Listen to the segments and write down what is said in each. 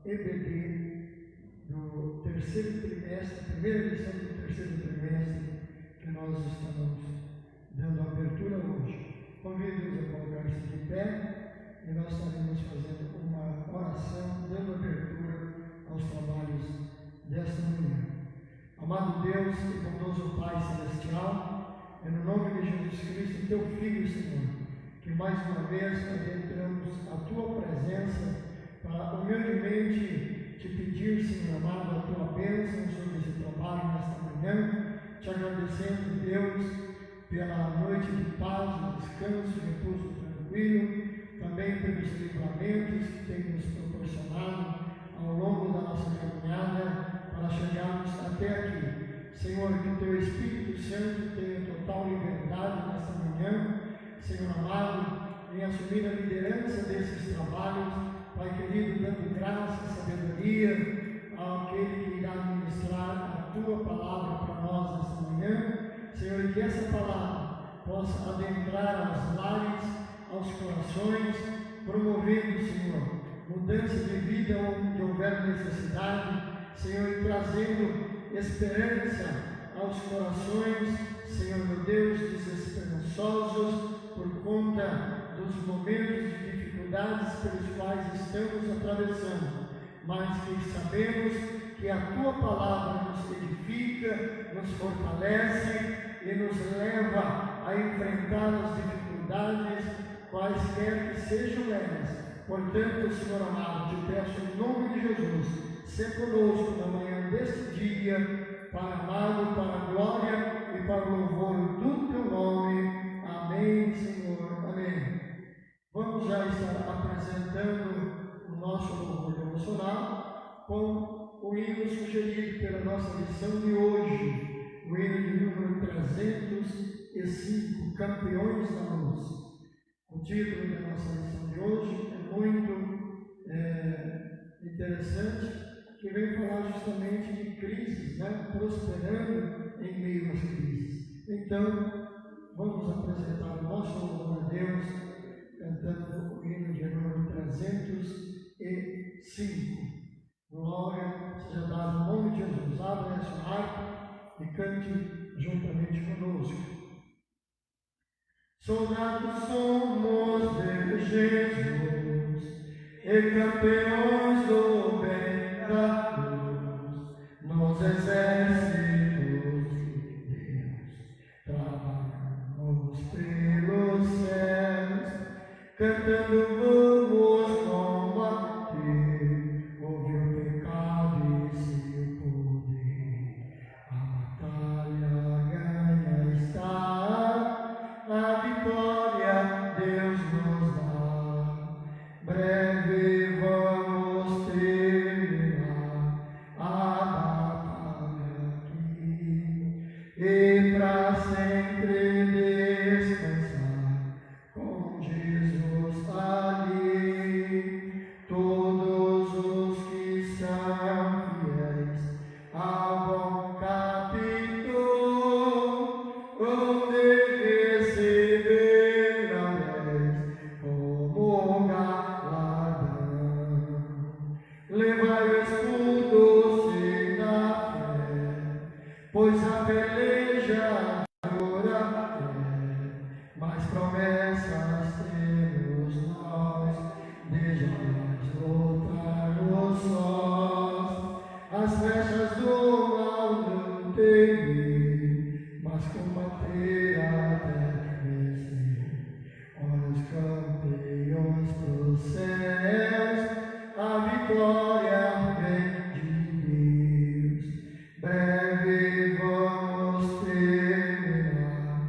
EBD do terceiro trimestre, primeira lição do terceiro trimestre, que nós estamos dando abertura hoje. Convido-os a colocar-se de pé e nós estaremos fazendo uma oração, dando abertura aos trabalhos desta manhã. Amado Deus e bondoso Pai Celestial, é no nome de Jesus Cristo, Teu Filho, Senhor, que mais uma vez adentramos a Tua presença para humildemente Te pedir, Senhor amado, a Tua bênção sobre esse trabalho nesta manhã, Te agradecendo, Deus, pela noite de paz, de descanso, de repouso tranquilo, também pelos livramentos que tem nos proporcionado ao longo da nossa caminhada para chegarmos até aqui. Senhor, que Teu Espírito Santo tenha total liberdade nesta manhã, Senhor amado, em assumir a liderança desses trabalhos, Pai querido, dando graça, sabedoria àquele que irá ministrar a Tua palavra para nós nesta manhã, Senhor, e que essa palavra possa adentrar aos lares, aos corações, promovendo, Senhor, mudança de vida onde houver necessidade, Senhor, e trazendo esperança aos corações, Senhor meu Deus, desesperançosos por conta dos momentos de dificuldades pelos quais estamos atravessando, mas que sabemos que a Tua palavra nos edifica, nos fortalece e nos leva a enfrentar as dificuldades, quaisquer que sejam elas. Portanto, Senhor amado, Te peço em nome de Jesus, ser conosco na manhã deste dia, para amado, para a glória e para o louvor do Teu nome. Amém, Senhor. Amém. Vamos já estar apresentando o nosso louvor devocional com o hino sugerido pela nossa lição de hoje, o hino de número 305, Campeões da Luz. O título da nossa lição de hoje é muito interessante, que vem falar justamente de crises, prosperando em meio às crises. Então, vamos apresentar o nosso louvor a Deus, cantando o hino de número 305. Glória seja dada no nome de Jesus. Abra a sua harpa e cante juntamente conosco. Soldados somos de Jesus e campeões do bem da cruz, nos exércitos de Deus, trabalhamos pelos céus, cantando vamos combater, contra o pecado e seu poder. A batalha ganha está, a vitória Deus nos dá. Breve vamos terminar a batalha aqui e para sempre descansar com Jesus ali. Todos os que são fiéis ao bom capitão vão receber anéis como galardão. Levai o escudo se na fé, pois a peleja dura é, mas promessas temos nós, de jamais voltarmos sós. As flechas do mal não temer, mas combater até vencer. Olha os campeões dos céus, a vitória vem de Deus. Breve vamos terminar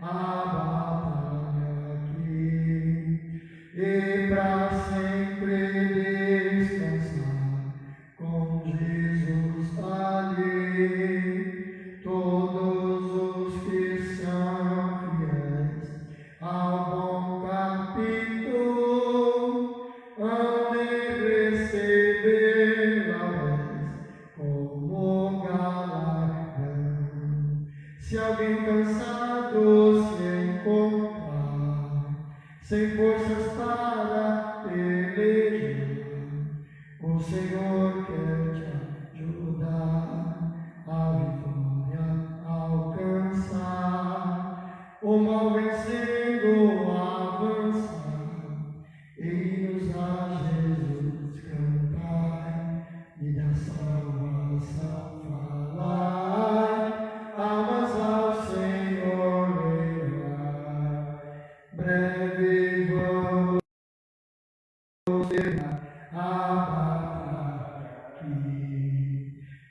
a batalha aqui e para sempre descansar com Jesus ali. Todos os que são fiéis ao bom capitão hão de receber anéis como galardão. Se alguém cansado se encontrar, sem forças para pelejar, o Senhor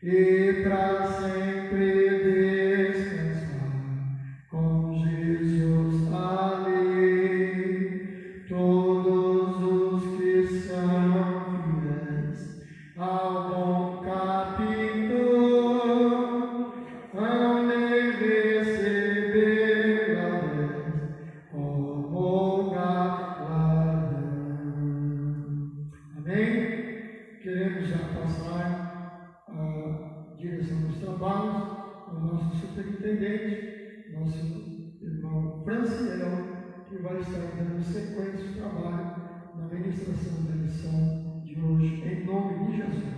e pra sempre descansar com Jesus ali. Todos os que são fiéis ao bom capitão hão de receber a vez como galardão. Amém? Queremos já passar direção dos trabalhos ao nosso superintendente, nosso irmão Franciel, que vai estar dando sequência ao trabalho na ministração da lição de hoje, em nome de Jesus.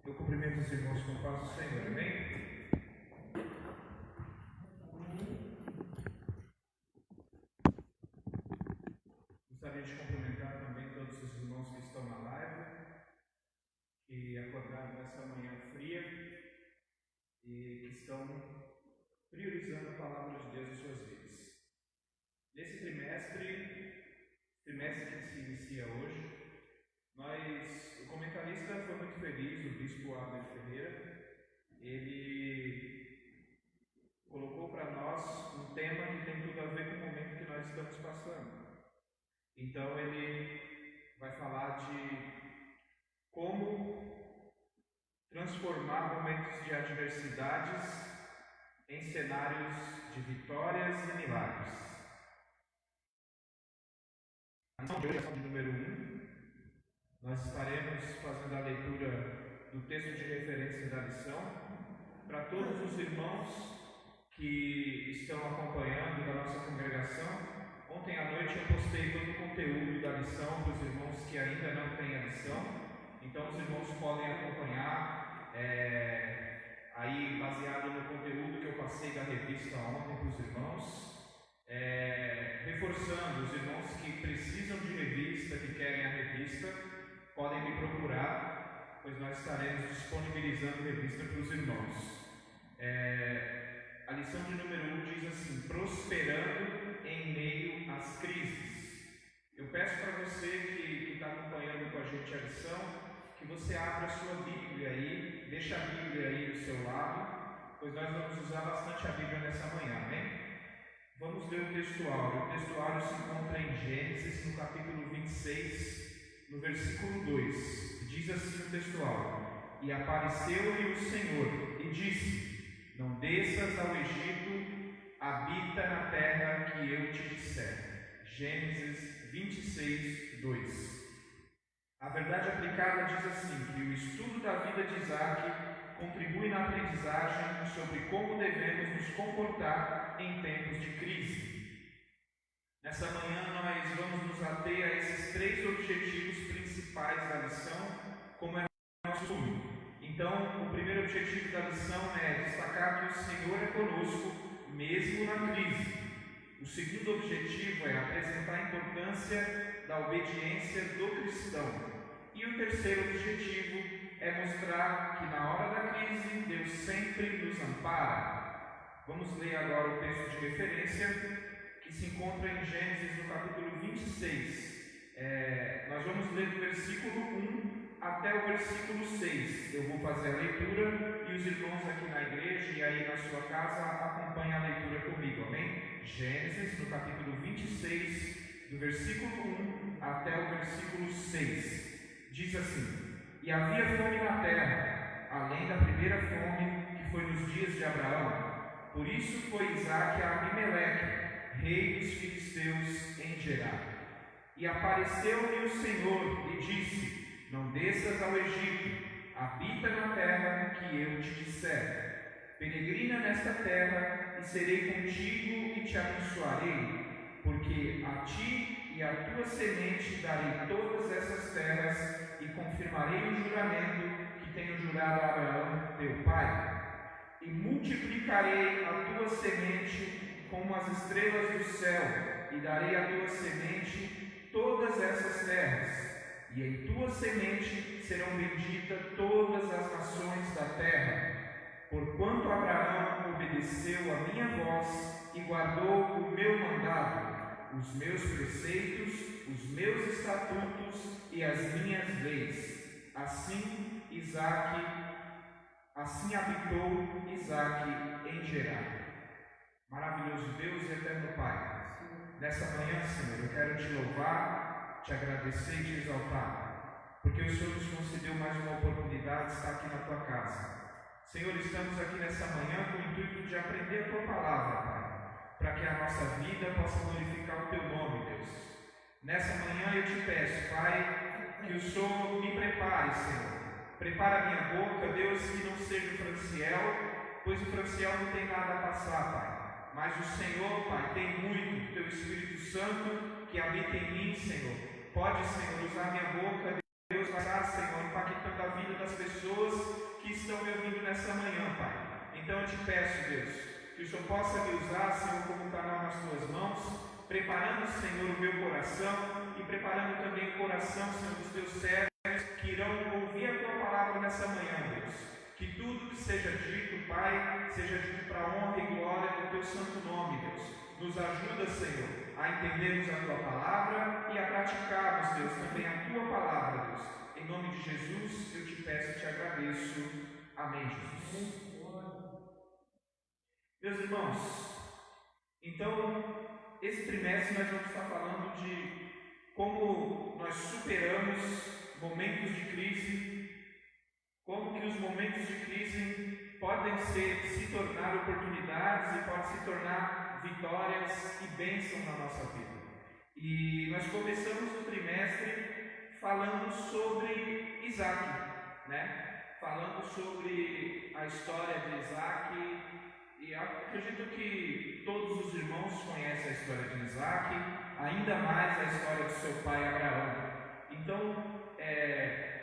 Eu cumprimento os irmãos com paz do Senhor, amém? Gostaria de cumprimentar também todos os irmãos que estão na live, que acordaram nessa manhã fria e que estão priorizando a palavra de Deus em suas vidas. Nesse trimestre que se inicia hoje, o comentarista foi muito feliz, o bispo Abner Ferreira. Ele colocou para nós um tema que tem tudo a ver com o momento que nós estamos passando. Então ele vai falar de como transformar momentos de adversidades em cenários de vitórias e milagres. A lição de hoje é de número 1. Nós estaremos fazendo a leitura do texto de referência da lição. Para todos os irmãos que estão acompanhando da nossa congregação, ontem à noite eu postei todo o conteúdo da lição para os irmãos que ainda não têm a lição. Então os irmãos podem acompanhar aí baseado no conteúdo que eu passei da revista ontem para os irmãos. Reforçando, os irmãos que precisam de revista, que querem a revista, podem me procurar, pois nós estaremos disponibilizando revista para os irmãos. A lição de número 1 diz assim: prosperando em meio às crises. Eu peço para você que está acompanhando com a gente a lição, que você abra a sua Bíblia aí, deixa a Bíblia aí do seu lado, pois nós vamos usar bastante a Bíblia nessa manhã, amém? Vamos ler o textuário. O textuário se encontra em Gênesis, no capítulo 26, no versículo 2. Diz assim o textuário: e apareceu-lhe o Senhor e disse: não desças ao Egito, habita na terra que eu te disser. Gênesis 26, 2. A verdade aplicada diz assim, que o estudo da vida de Isaac contribui na aprendizagem sobre como devemos nos comportar em tempos de crise. Nessa manhã nós vamos nos ater a esses 3 objetivos principais da lição, como é nosso costume. Então, o primeiro objetivo da lição é destacar que o Senhor é conosco, mesmo na crise. O segundo objetivo é apresentar a importância da obediência do cristão. E o terceiro objetivo é mostrar que na hora da crise, Deus sempre nos ampara. Vamos ler agora o texto de referência, que se encontra em Gênesis, no capítulo 26. Nós vamos ler do versículo 1 até o versículo 6. Eu vou fazer a leitura e os irmãos aqui na igreja e aí na sua casa acompanhem a leitura comigo, amém? Gênesis, no capítulo 26, do versículo 1 até o versículo 6. Diz assim: e havia fome na terra, além da primeira fome que foi nos dias de Abraão. Por isso foi Isaque a Abimeleque, rei dos filisteus, em Gerar. E apareceu-lhe o Senhor e disse: não desças ao Egito, habita na terra que eu te disser. Peregrina nesta terra, e serei contigo e te abençoarei, porque a ti e à tua semente darei todas essas terras, e confirmarei o juramento que tenho jurado a Abraão, teu pai. e multiplicarei a tua semente como as estrelas do céu, e darei à tua semente todas essas terras, e em tua semente serão benditas todas as nações da terra. Porquanto Abraão obedeceu a minha voz e guardou o meu mandado, os meus preceitos, os meus estatutos e as minhas leis. Assim habitou Isaque em Gerar. Maravilhoso Deus e eterno Pai, nessa manhã, Senhor, eu quero te louvar, te agradecer e te exaltar, porque o Senhor nos concedeu mais uma oportunidade de estar aqui na tua casa. Senhor, estamos aqui nessa manhã com o intuito de aprender a tua palavra, Pai, para que a nossa vida possa glorificar o teu nome, Deus. Nessa manhã eu te peço, Pai, que o Senhor me prepare, Senhor. Prepara a minha boca, Deus, que não seja o Franciel, pois o Franciel não tem nada a passar, Pai. Mas o Senhor, Pai, tem muito, teu Espírito Santo que habita em mim, Senhor. Pode, Senhor, usar minha boca, Deus, para, Senhor, impactando a vida das pessoas que estão me ouvindo nessa manhã, Pai. Então eu te peço, Deus, que o Senhor possa me usar, Senhor, como canal nas tuas mãos, preparando, Senhor, o meu coração e preparando também o coração, Senhor, dos teus servos que irão ouvir a tua palavra nessa manhã, Deus. Que tudo que seja dito, Pai, seja dito para a honra e glória do teu santo nome, Deus. Nos ajuda, Senhor, a entendermos a tua palavra e a praticarmos, Deus, também a tua palavra, Deus. Em nome de Jesus, eu te peço e te agradeço. Amém, Jesus. Meus irmãos, então, esse trimestre nós vamos estar falando de como nós superamos momentos de crise, como que os momentos de crise podem se tornar oportunidades e podem se tornar vitórias e bênçãos na nossa vida. E nós começamos o trimestre falando sobre Isaque, né? Falando sobre a história de Isaque, e acredito que todos os irmãos conhecem a história de Isaque, ainda mais a história do seu pai Abraão. Então,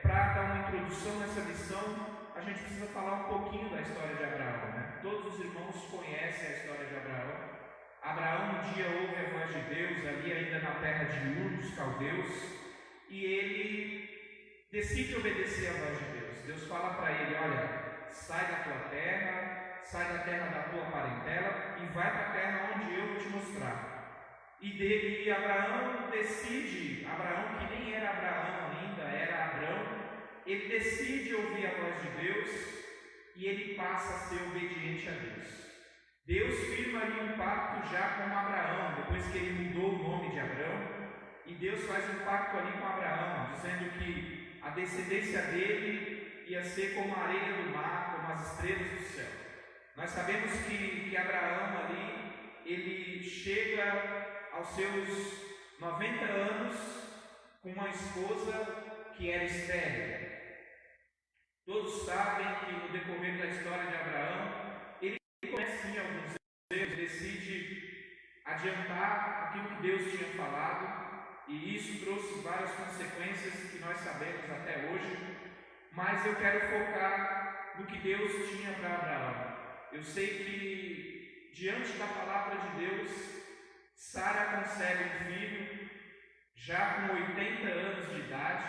para dar uma introdução nessa lição, a gente precisa falar um pouquinho da história de Abraão, né? Todos os irmãos conhecem a história de Abraão. Abraão um dia ouve a voz de Deus, ali ainda na terra de Ur, dos caldeus, e ele decide obedecer a voz de Deus. Deus fala para ele: olha, sai da tua terra, sai da terra da tua parentela e vai para a terra onde eu vou te mostrar. E Abraão decide, Abraão que nem era Abraão ainda, era Abrão, ele decide ouvir a voz de Deus e ele passa a ser obediente a Deus. Deus firma ali um pacto já com Abraão, depois que ele mudou o nome de Abrão, e Deus faz um pacto ali com Abraão, dizendo que a descendência dele ia ser como a areia do mar, como as estrelas do céu. Nós sabemos que Abraão ali, ele chega aos seus 90 anos com uma esposa que era estéril. Todos sabem que no decorrer da história de Abraão, ele comete sim alguns erros, decide adiantar aquilo que Deus tinha falado, e isso trouxe várias consequências que nós sabemos até hoje, mas eu quero focar no que Deus tinha para Abraão. Eu sei que diante da palavra de Deus, Sara concebe um filho, já com 80 anos de idade,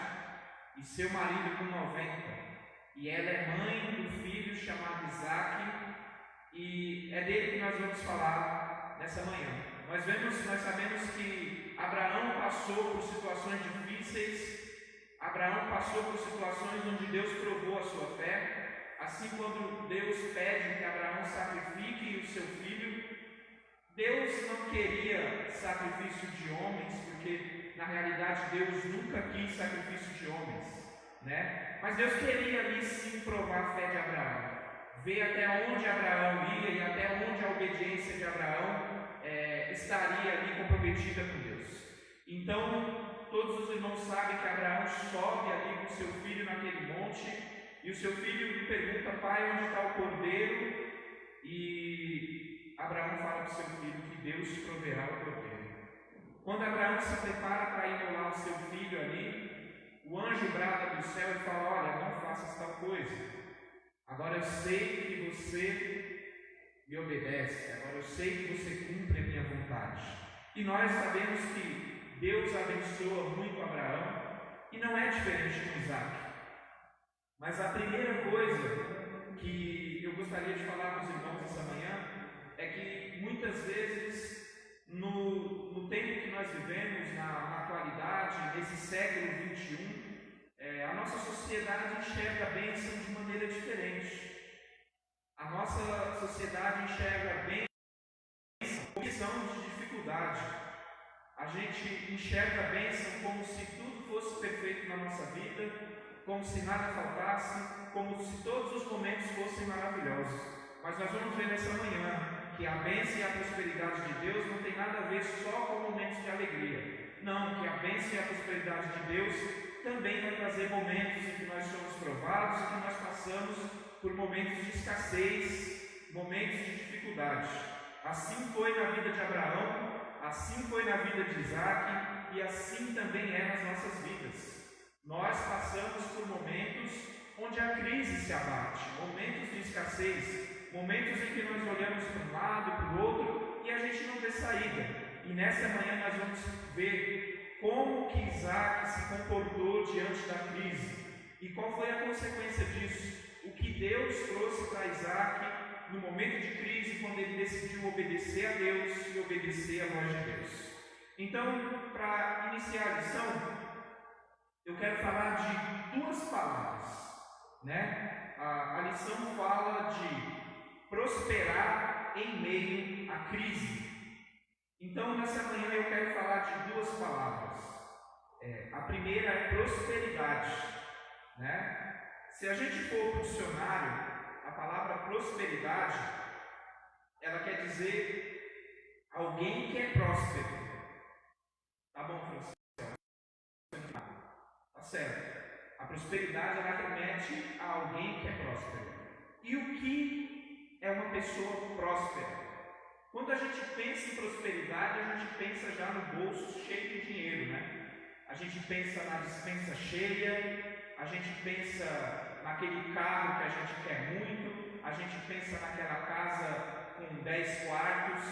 e seu marido com 90. E ela é mãe do filho chamado Isaque, e é dele que nós vamos falar nessa manhã. Nós sabemos que Abraão passou por situações difíceis, Abraão passou por situações onde Deus provou a sua fé. Assim, quando Deus pede que Abraão sacrifique o seu filho, Deus não queria sacrifício de homens, porque na realidade Deus nunca quis sacrifício de homens, né? Mas Deus queria ali sim provar a fé de Abraão, ver até onde Abraão ia e até onde a obediência de Abraão estaria ali comprometida com Deus. Então, todos os irmãos sabem que Abraão sobe ali com seu filho naquele monte, e o seu filho lhe pergunta: pai, onde está o cordeiro? E Abraão fala para o seu filho que Deus proverá o cordeiro. Quando Abraão se prepara para imolar o seu filho ali, o anjo brada do céu e fala: olha, não faças tal coisa. Agora eu sei que você me obedece, agora eu sei que você cumpre a minha vontade. E nós sabemos que Deus abençoa muito Abraão, e não é diferente com Isaac. Mas a primeira coisa que eu gostaria de falar com os irmãos essa manhã é que muitas vezes no tempo que nós vivemos, na atualidade, nesse século XXI, a nossa sociedade enxerga a bênção de maneira diferente. A nossa sociedade enxerga a bênção como questão de dificuldade. A gente enxerga a bênção como se tudo fosse perfeito na nossa vida, como se nada faltasse, como se todos os momentos fossem maravilhosos. Mas nós vamos ver nessa manhã que a bênção e a prosperidade de Deus não tem nada a ver só com momentos de alegria. Não, que a bênção e a prosperidade de Deus também vai trazer momentos em que nós somos provados, em que nós passamos por momentos de escassez, momentos de dificuldade. Assim foi na vida de Abraão, assim foi na vida de Isaac, e assim também é nas nossas vidas. Nós passamos por momentos onde a crise se abate, momentos de escassez, momentos em que nós olhamos para um lado, para o outro, e a gente não vê saída. E nessa manhã nós vamos ver como que Isaac se comportou diante da crise, e qual foi a consequência disso, o que Deus trouxe para Isaac no momento de crise, quando ele decidiu obedecer a Deus e obedecer a voz de Deus. Então, para iniciar a lição, eu quero falar de duas palavras, né? A lição fala de prosperar em meio à crise. Então, nessa manhã eu quero falar de duas palavras. A primeira é prosperidade, né? Se a gente for para o dicionário, a palavra prosperidade, ela quer dizer alguém que é próspero. Tá bom, Francisco? Tá certo. A prosperidade, ela remete a alguém que é próspero. E o que é uma pessoa próspera? Quando a gente pensa em prosperidade, a gente pensa já no bolso cheio de dinheiro, né? A gente pensa na despensa cheia, a gente pensa naquele carro que a gente quer muito, a gente pensa naquela casa com 10 quartos,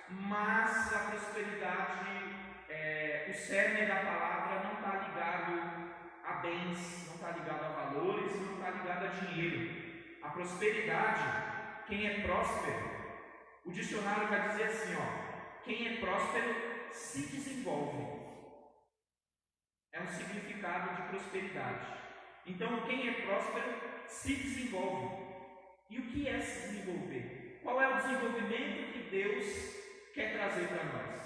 mas a prosperidade, o cerne da palavra não está ligado a bens, não está ligado a valores, não está ligado a dinheiro. A prosperidade, quem é próspero, o dicionário vai dizer assim, quem é próspero se desenvolve. É um significado de prosperidade. Então, quem é próspero se desenvolve. E o que é se desenvolver? Qual é o desenvolvimento que Deus quer trazer para nós?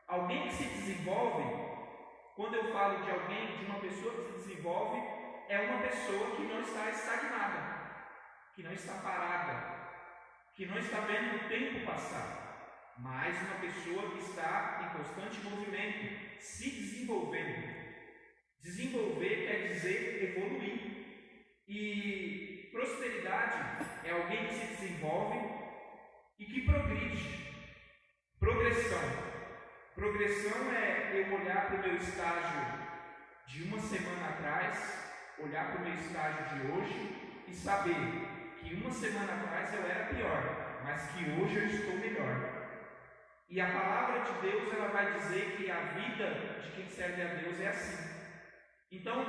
Alguém que se desenvolve, quando eu falo de alguém, de uma pessoa que se desenvolve, é uma pessoa que não está estagnada, que não está parada, que não está vendo o tempo passar, mas uma pessoa que está em constante movimento, se desenvolvendo. Desenvolver quer dizer evoluir. E prosperidade é alguém que se desenvolve e que progride. Progressão. Progressão é eu olhar para o meu estágio de uma semana atrás, olhar para o meu estágio de hoje e saber que uma semana atrás eu era pior, mas que hoje eu estou melhor. E a palavra de Deus, ela vai dizer que a vida de quem serve a Deus é assim. Então,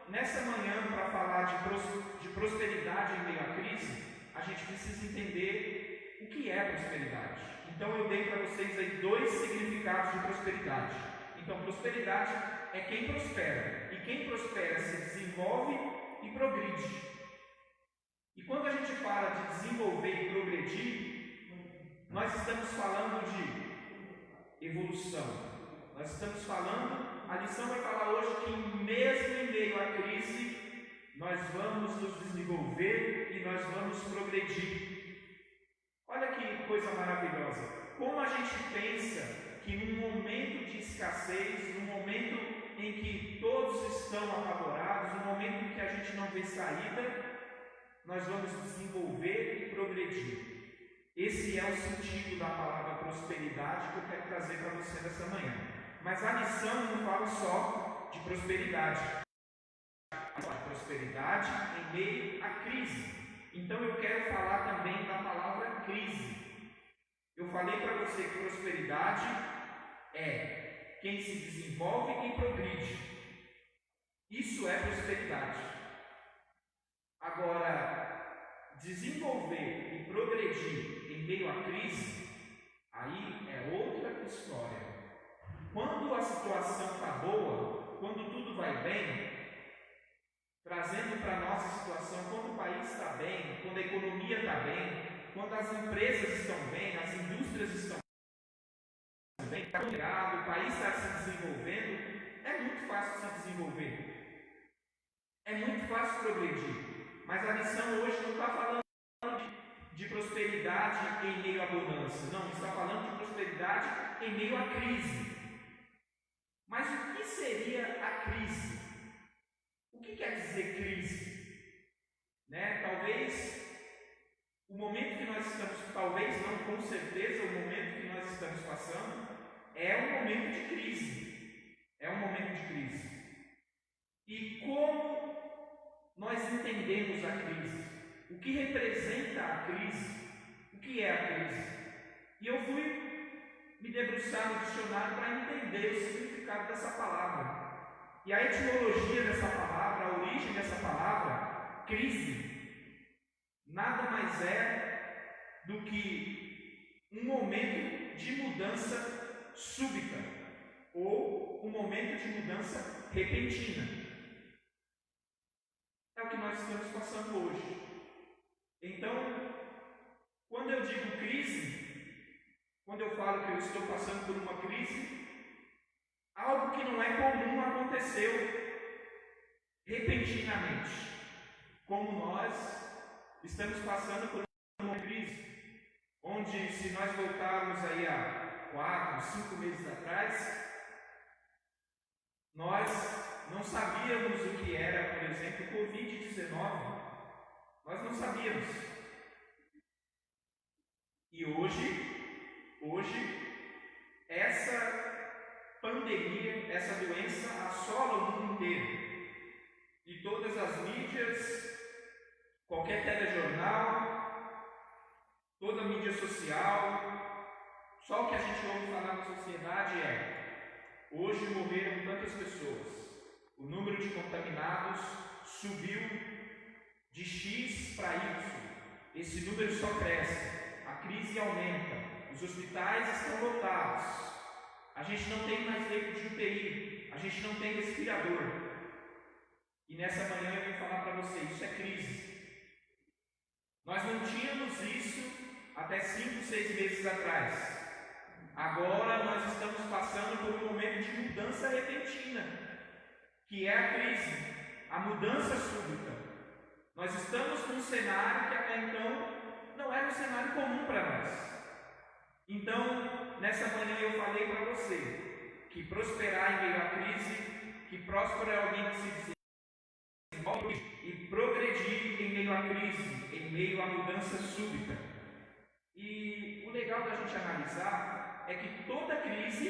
nessa manhã, para falar de prosperidade em meio à crise, a gente precisa entender o que é prosperidade. Então, eu dei para vocês aí 2 significados de prosperidade. Então, prosperidade é quem prospera. E quem prospera se desenvolve e progride. E quando a gente fala de desenvolver e progredir, nós estamos falando de evolução. Nós estamos falando, a lição vai falar hoje que mesmo em meio à crise, nós vamos nos desenvolver e nós vamos progredir. Olha que coisa maravilhosa. Como a gente pensa que num momento de escassez, num momento em que todos estão apavorados, num momento em que a gente não vê saída, nós vamos desenvolver e progredir. Esse é o sentido da palavra prosperidade que eu quero trazer para você nessa manhã. Mas a lição não fala só de prosperidade. Fala de prosperidade em meio à crise. Então eu quero falar também da palavra crise. Eu falei para você que prosperidade é quem se desenvolve e progride. Isso é prosperidade. Agora, desenvolver e progredir em meio à crise, aí é outra história. Quando a situação está boa, quando tudo vai bem, trazendo para a nossa situação, quando o país está bem, quando a economia está bem, quando as empresas estão bem, as indústrias estão bem, está ligado, o país está se desenvolvendo, é muito fácil se desenvolver, é muito fácil progredir. Mas a lição hoje não está falando de prosperidade em meio à bonança, não, está falando de prosperidade em meio à crise. Mas o que seria a crise? O que quer dizer crise? Talvez o momento que nós estamos, talvez não, com certeza, o momento que nós estamos passando é um momento de crise. É um momento de crise. E como nós entendemos a crise? O que representa a crise? O que é a crise? E eu fui me debruçar no dicionário para entender o significado dessa palavra. E a etimologia dessa palavra, a origem dessa palavra, crise, nada mais é do que um momento de mudança súbita ou um momento de mudança repentina. É o que nós estamos passando hoje. Então, quando eu digo crise, quando eu falo que eu estou passando por uma crise, algo que não é comum aconteceu repentinamente, como nós estamos passando por uma crise, onde se nós voltarmos aí a 4, 5 meses atrás, nós não sabíamos o que era, por exemplo, o Covid-19, nós não sabíamos. E hoje, essa pandemia, essa doença assola o mundo inteiro. E todas as mídias, qualquer telejornal, toda a mídia social, só o que a gente ouve falar na sociedade é: hoje morreram tantas pessoas, o número de contaminados subiu de X para Y, esse número só cresce, a crise aumenta, os hospitais estão lotados, a gente não tem mais leito de UTI, a gente não tem respirador. E nessa manhã eu vim falar para você, isso é crise. Nós não tínhamos isso até 5, 6 meses atrás. Agora nós estamos passando por um momento de mudança repentina, que é a crise, a mudança súbita. Nós estamos num cenário que até então não era um cenário comum para nós. Então, nessa manhã eu falei para você que prosperar em meio à crise, que próspero é alguém que se desenvolve e progredir em meio à crise, em meio à mudança súbita. E o legal da gente analisar é que toda crise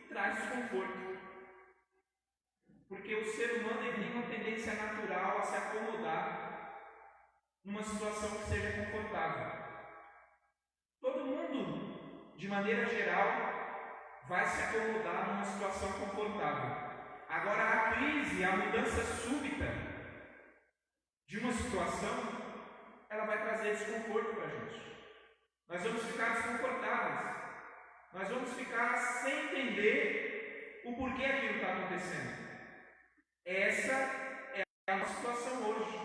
traz desconforto. Porque o ser humano tem uma tendência natural a se acomodar numa situação que seja confortável. Todo mundo, de maneira geral, vai se acomodar numa situação confortável. Agora, a crise, a mudança súbita de uma situação, ela vai trazer desconforto para a gente. Nós vamos ficar desconfortáveis. Nós vamos ficar sem entender o porquê aquilo está acontecendo. Essa é a nossa situação hoje.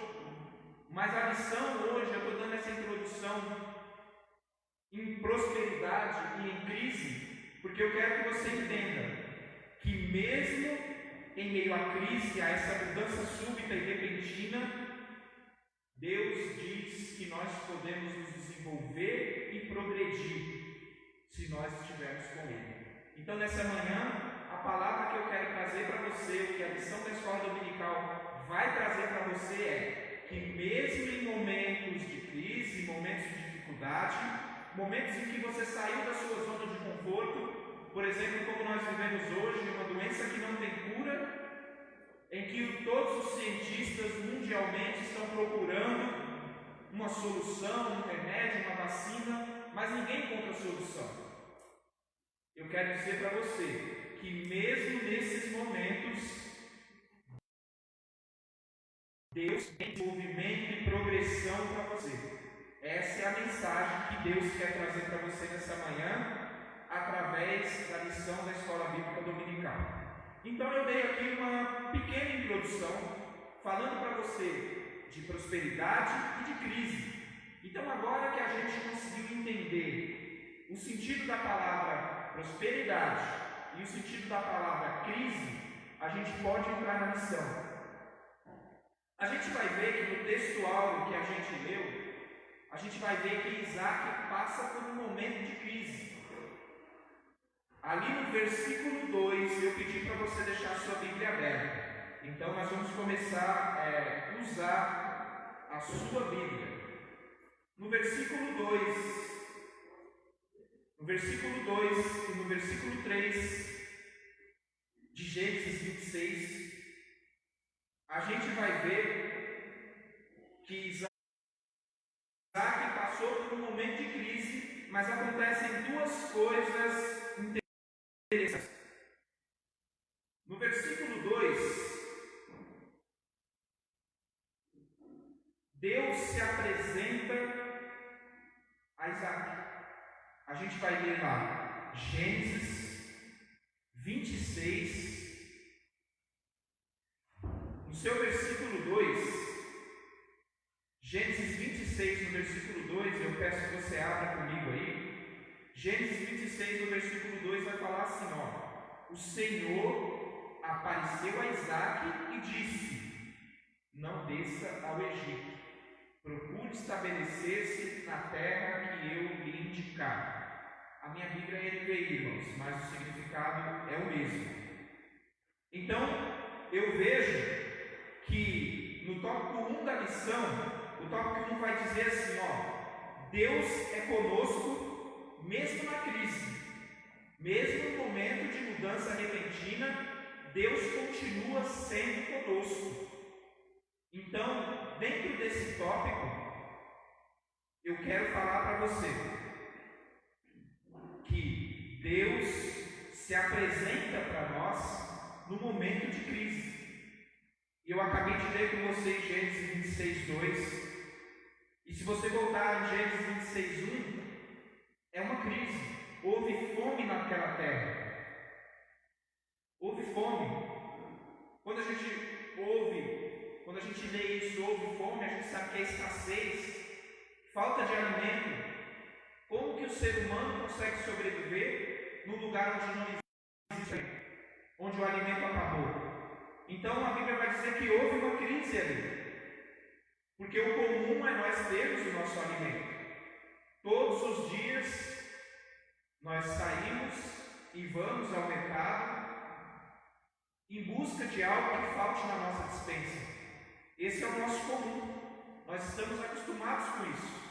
Mas a lição hoje, eu estou dando essa introdução em prosperidade e em crise, porque eu quero que você entenda que mesmo em meio à crise, a essa mudança súbita e repentina, Deus diz que nós podemos nos desenvolver e progredir se nós estivermos com Ele. Então, nessa manhã, a palavra que eu quero trazer para você, o que a lição da escola dominical vai trazer para você é que mesmo em momentos de crise, momentos de dificuldade, momentos em que você saiu da sua zona de conforto, por exemplo, como nós vivemos hoje, uma doença que não tem cura, em que todos os cientistas mundialmente estão procurando uma solução, um remédio, uma vacina, mas ninguém encontra solução. Eu quero dizer para você que mesmo nesses momentos, Deus tem desenvolvimento e progressão para você. Essa é a mensagem que Deus quer trazer para você nessa manhã, através da lição da Escola Bíblica Dominical. Então eu dei aqui uma pequena introdução, falando para você de prosperidade e de crise. Então agora que a gente conseguiu entender o sentido da palavra prosperidade e o sentido da palavra crise, a gente pode entrar na lição. A gente vai ver que no texto áureo que a gente leu, a gente vai ver que Isaac passa por um momento de crise. Ali no versículo 2, eu pedi para você deixar a sua Bíblia aberta. Então nós vamos começar a usar a sua Bíblia. No versículo 2 e no versículo 3 de Gênesis 26, a gente vai ver que Isaac passou por um momento de crise, mas acontecem duas coisas interessantes. No versículo 2, Deus se apresenta a Isaac. A gente vai ler lá Gênesis 26. No seu versículo 2, Gênesis 26, no versículo 2, eu peço que você abra comigo aí. Gênesis 26, no versículo 2, vai falar assim, ó: o Senhor apareceu a Isaac e disse: não desça ao Egito, procure estabelecer-se na terra que eu lhe indicar. A minha Bíblia é NVI, irmãos, mas o significado é o mesmo. Então, eu vejo que no tópico 1 da lição, o tópico 1 vai dizer assim, ó: Deus é conosco mesmo na crise, mesmo no momento de mudança repentina, Deus continua sendo conosco. Então, dentro desse tópico, eu quero falar para você que Deus se apresenta para nós no momento de crise. Eu acabei de ler com vocês Gênesis 26, 2. E se você voltar em Gênesis 26, 1, é uma crise. Houve fome naquela terra. Houve fome. Quando a gente lê isso, houve fome, a gente sabe que é escassez, falta de alimento. Como que o ser humano consegue sobreviver num lugar onde não existe, onde o alimento acabou? Então a Bíblia vai dizer que houve uma crise ali, porque o comum é nós termos o nosso alimento. Todos os dias nós saímos e vamos ao mercado em busca de algo que falte na nossa despensa. Esse é o nosso comum, nós estamos acostumados com isso.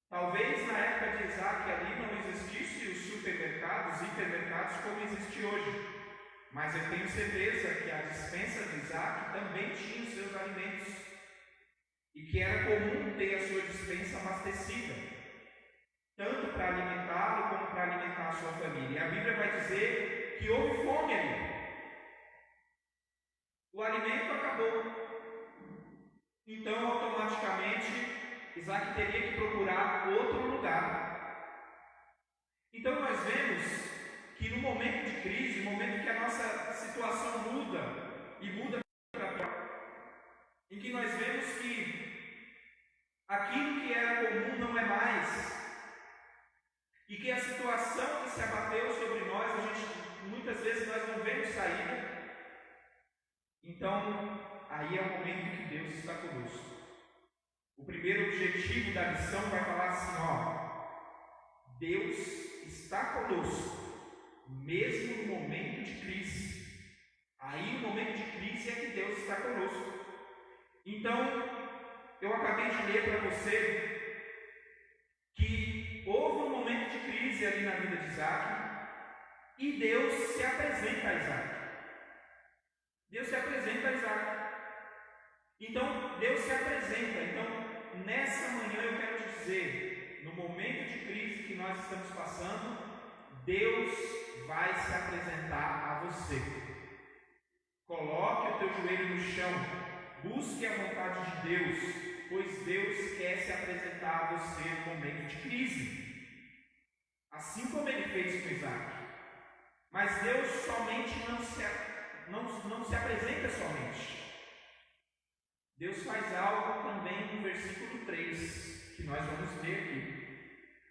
Talvez na época de Isaac ali não existisse os supermercados, hipermercados como existe hoje. Mas eu tenho certeza que a despensa de Isaac também tinha os seus alimentos e que era comum ter a sua despensa abastecida, tanto para alimentá-lo como para alimentar a sua família. E a Bíblia vai dizer que houve fome ali. O alimento acabou. Então, automaticamente, Isaac teria que procurar outro lugar. Então, nós vemos que no momento de crise, no momento que a nossa situação muda, e muda para pior, em que nós vemos que aquilo que era comum não é mais, e que a situação que se abateu sobre nós, muitas vezes nós não vemos saída. Então, aí é o momento que Deus está conosco. O primeiro objetivo da lição vai falar assim, ó: Deus está conosco mesmo no momento de crise. Aí no momento de crise é que Deus está conosco. Então, eu acabei de ler para você que houve um momento de crise ali na vida de Isaac e Deus se apresenta a Isaac. Deus se apresenta a Isaac. Então, Deus se apresenta. Então, nessa manhã eu quero te dizer, no momento de crise que nós estamos passando, Deus vai se apresentar a você. Coloque o teu joelho no chão, busque a vontade de Deus, pois Deus quer se apresentar a você no momento de crise, assim como Ele fez com Isaac. Mas Deus somente não se apresenta somente. Deus faz algo também no versículo 3, que nós vamos ver aqui.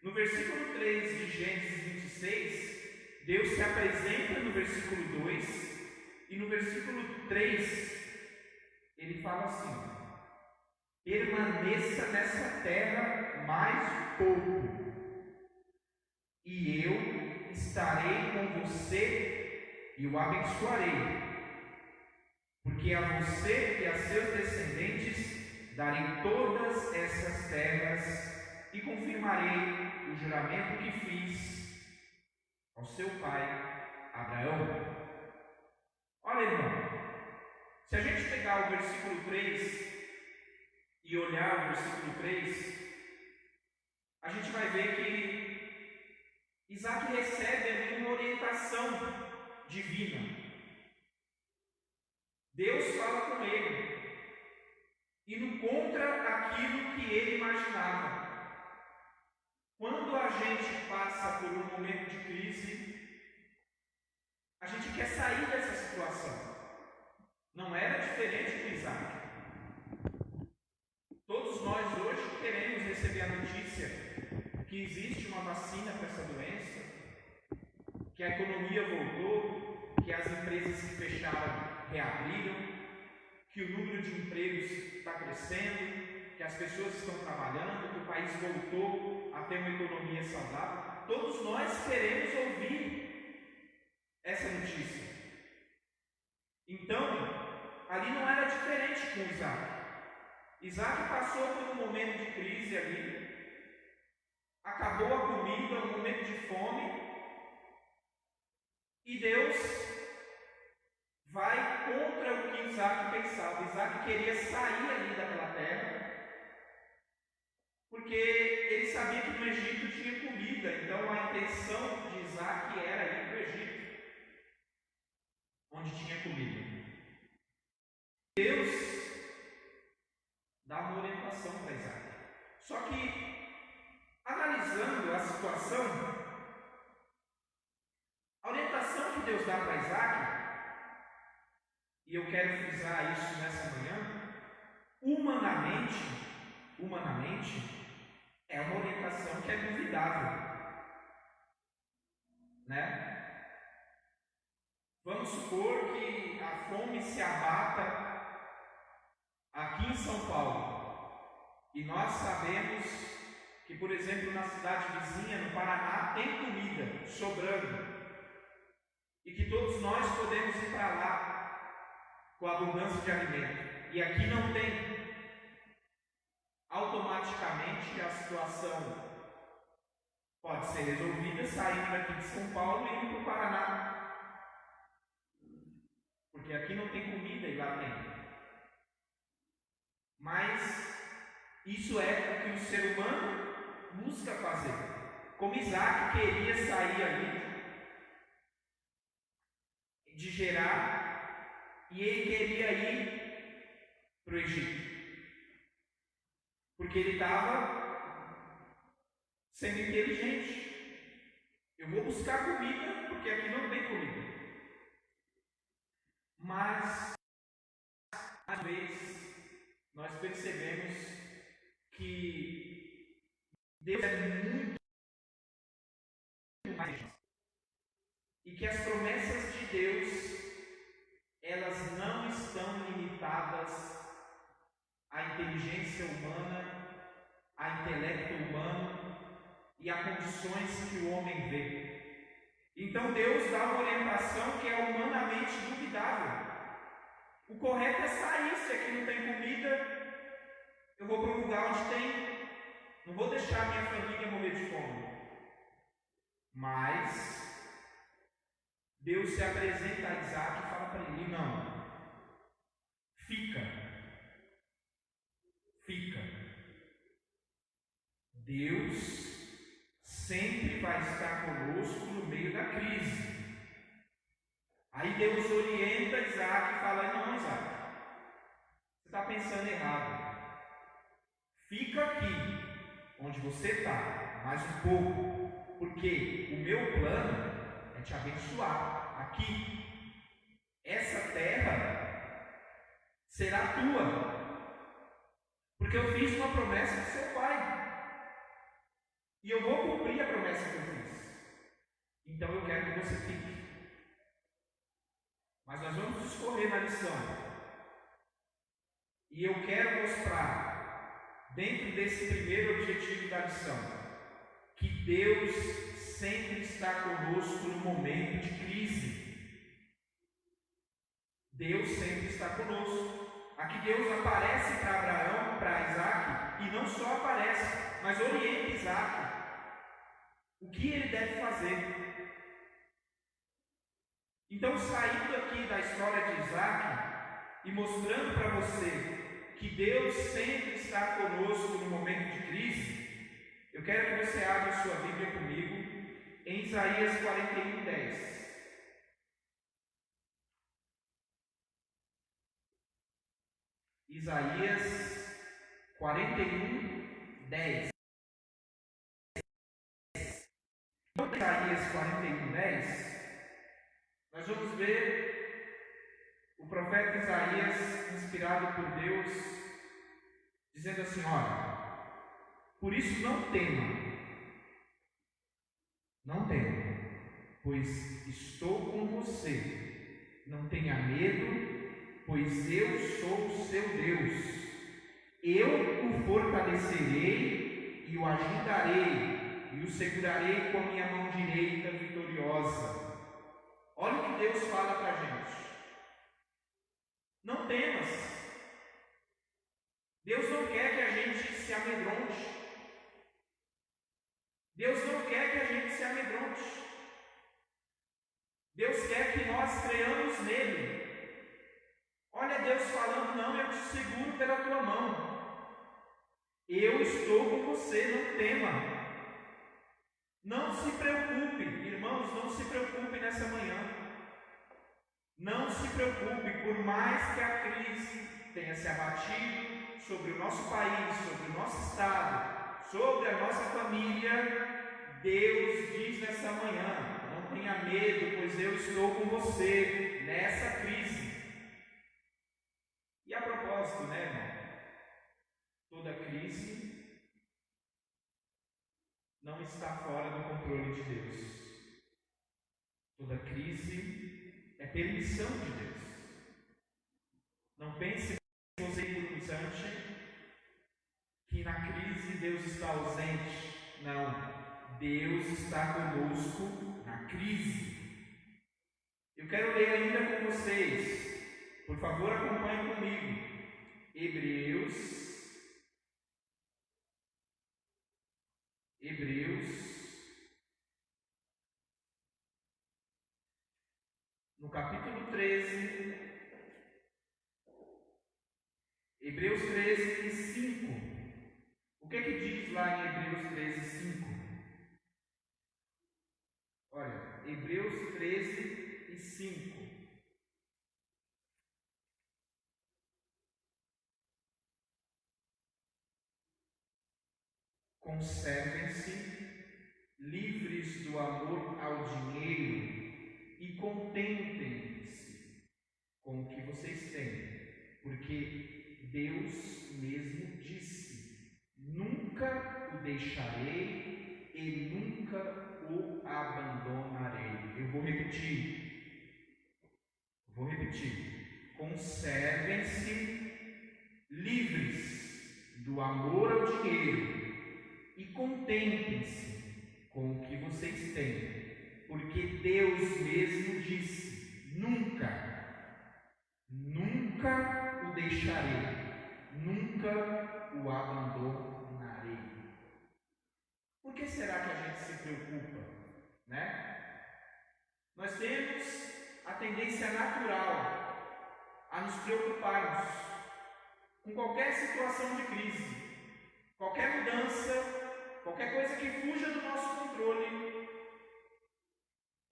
No versículo 3 de Gênesis 26, Deus se apresenta no versículo 2, e no versículo 3, ele fala assim: permaneça nessa terra mais um pouco, e eu estarei com você e o abençoarei, porque a você e a seus descendentes darei todas essas terras e confirmarei o juramento que fiz ao seu pai Abraão. Olha, irmão, se a gente pegar o versículo 3 e olhar o versículo 3, a gente vai ver que Isaac recebe ali uma orientação divina. Deus fala com ele e não contra aquilo que ele imaginava. Quando a gente passa por um momento de crise, a gente quer sair dessa situação. Não era diferente com Isaac. Todos nós hoje queremos receber a notícia que existe uma vacina para essa doença, que a economia voltou, que as empresas que fecharam reabriram, que o número de empregos está crescendo, que as pessoas estão trabalhando, que o país voltou a ter uma economia saudável. Todos nós queremos ouvir essa notícia. Então, ali não era diferente com Isaac. Isaac passou por um momento de crise ali, acabou a comida, um momento de fome, e Deus vai contra o que Isaac pensava. Isaac queria sair ali daquela terra, porque ele sabia que no Egito tinha comida, então a intenção de Isaac era ir para o Egito, onde tinha comida. Deus dá uma orientação para Isaac. Só que, analisando a situação, a orientação que Deus dá para Isaac, e eu quero frisar isso nessa manhã, humanamente, é uma orientação que é duvidável, né? Vamos supor que a fome se abata aqui em São Paulo, e nós sabemos que, por exemplo, na cidade vizinha, no Paraná, tem comida sobrando, e que todos nós podemos ir para lá com abundância de alimento, e aqui não tem. Automaticamente a situação pode ser resolvida saindo daqui de São Paulo e indo para o Paraná, porque aqui não tem comida e lá tem. Mas isso é o que o ser humano busca fazer. Como Isaac queria sair ali de Gerar, e ele queria ir para o Egito, porque ele estava sendo inteligente. Eu vou buscar comida porque aqui não tem comida. Mas às vezes nós percebemos que Deus é muito mais, e que as promessas de Deus, elas não estão limitadas à inteligência humana, a intelecto humano e a condições que o homem vê. Então Deus dá uma orientação que é humanamente duvidável. O correto é sair. Se aqui não tem comida, eu vou para um lugar onde tem. Não vou deixar minha família morrer de fome. Mas Deus se apresenta a Isaac e fala para ele: não, Fica. Deus sempre vai estar conosco no meio da crise. Aí Deus orienta Isaac e fala: não, Isaac, você está pensando errado. Fica aqui, onde você está, mais um pouco, porque o meu plano é te abençoar aqui. Essa terra será tua, porque eu fiz uma promessa de seu pai, e eu vou cumprir a promessa que eu fiz. Então eu quero que você fique. Mas nós vamos discorrer na lição. E eu quero mostrar, dentro desse primeiro objetivo da lição, que Deus sempre está conosco no momento de crise. Deus sempre está conosco. Aqui Deus aparece para Abraão, para Isaac, e não só aparece, mas orienta Isaac o que ele deve fazer. Então, saindo aqui da história de Isaac e mostrando para você que Deus sempre está conosco no momento de crise, eu quero que você abra sua Bíblia comigo em Isaías 41:10. Isaías 41:10. Isaías 41:10. Nós vamos ver o profeta Isaías, inspirado por Deus, dizendo assim: olha, por isso não tema, pois estou com você. Não tenha medo, pois eu sou o seu Deus. Eu o fortalecerei e o ajudarei, e o segurarei com a minha mão direita vitoriosa. Olha o que Deus fala para a gente. Não temas. Deus não quer que a gente se amedronte. Deus não quer que a gente se amedronte. Deus quer que nós creiamos nele. Olha Deus falando: não, eu te seguro pela tua mão. Eu estou com você, não tema. Não se preocupe, irmãos, não se preocupe nessa manhã. Não se preocupe, por mais que a crise tenha se abatido sobre o nosso país, sobre o nosso estado, sobre a nossa família, Deus diz nessa manhã: não tenha medo, pois eu estou com você nessa crise. E a propósito, né, irmão? Toda crise não está fora do controle de Deus. Toda crise é permissão de Deus. Não pense que você é ignorante, que na crise Deus está ausente. Não, Deus está conosco na crise. Eu quero ler ainda com vocês. Por favor, acompanhem comigo. Hebreus no capítulo 13, Hebreus 13 e 5. O que é que diz lá em Hebreus 13 e 5? Olha, Hebreus 13 e 5. Conservem-se livres do amor ao dinheiro e contentem-se com o que vocês têm, porque Deus mesmo disse: nunca o deixarei e nunca o abandonarei. Eu vou repetir. Conservem-se livres do amor ao dinheiro e contentem-se com o que vocês têm, porque Deus mesmo disse: nunca o deixarei, nunca o abandonarei. Por que será que a gente se preocupa, né? Nós temos a tendência natural a nos preocuparmos com qualquer situação de crise, qualquer mudança, qualquer coisa que fuja do nosso controle,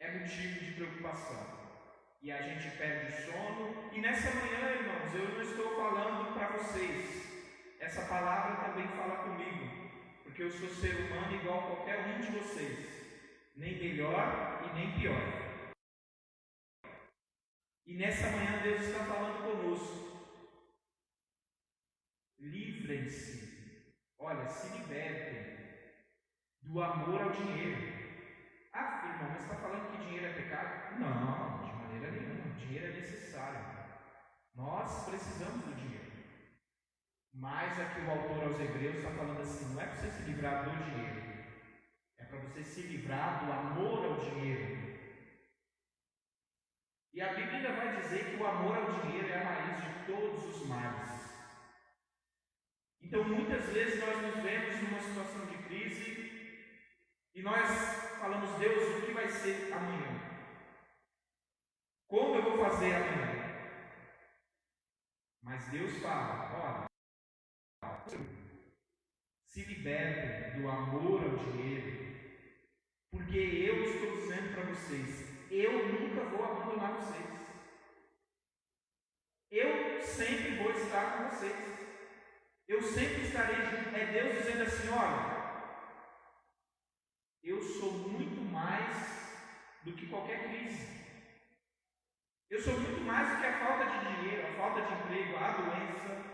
é motivo de preocupação. E a gente perde o sono. E nessa manhã, irmãos, eu não estou falando para vocês. Essa palavra também fala comigo, porque eu sou ser humano igual a qualquer um de vocês, nem melhor e nem pior. E nessa manhã Deus está falando conosco. Livrem-se, olha, se libertem do amor ao dinheiro. Ah, irmão, mas está falando que dinheiro é pecado? Não, de maneira nenhuma. Dinheiro é necessário. Nós precisamos do dinheiro. Mas aqui o autor aos Hebreus está falando assim: não é para você se livrar do dinheiro, é para você se livrar do amor ao dinheiro. E a Bíblia vai dizer que o amor ao dinheiro é a raiz de todos os males. Então, muitas vezes nós nos vemos numa situação de crise e nós falamos: Deus, o que vai ser amanhã? Como eu vou fazer amanhã? Mas Deus fala: olha, se libertem do amor ao dinheiro, porque eu estou dizendo para vocês, eu nunca vou abandonar vocês. Eu sempre vou estar com vocês. Eu sempre estarei junto. É Deus dizendo assim: olha, eu sou muito mais do que qualquer crise. Eu sou muito mais do que a falta de dinheiro, a falta de emprego, a doença.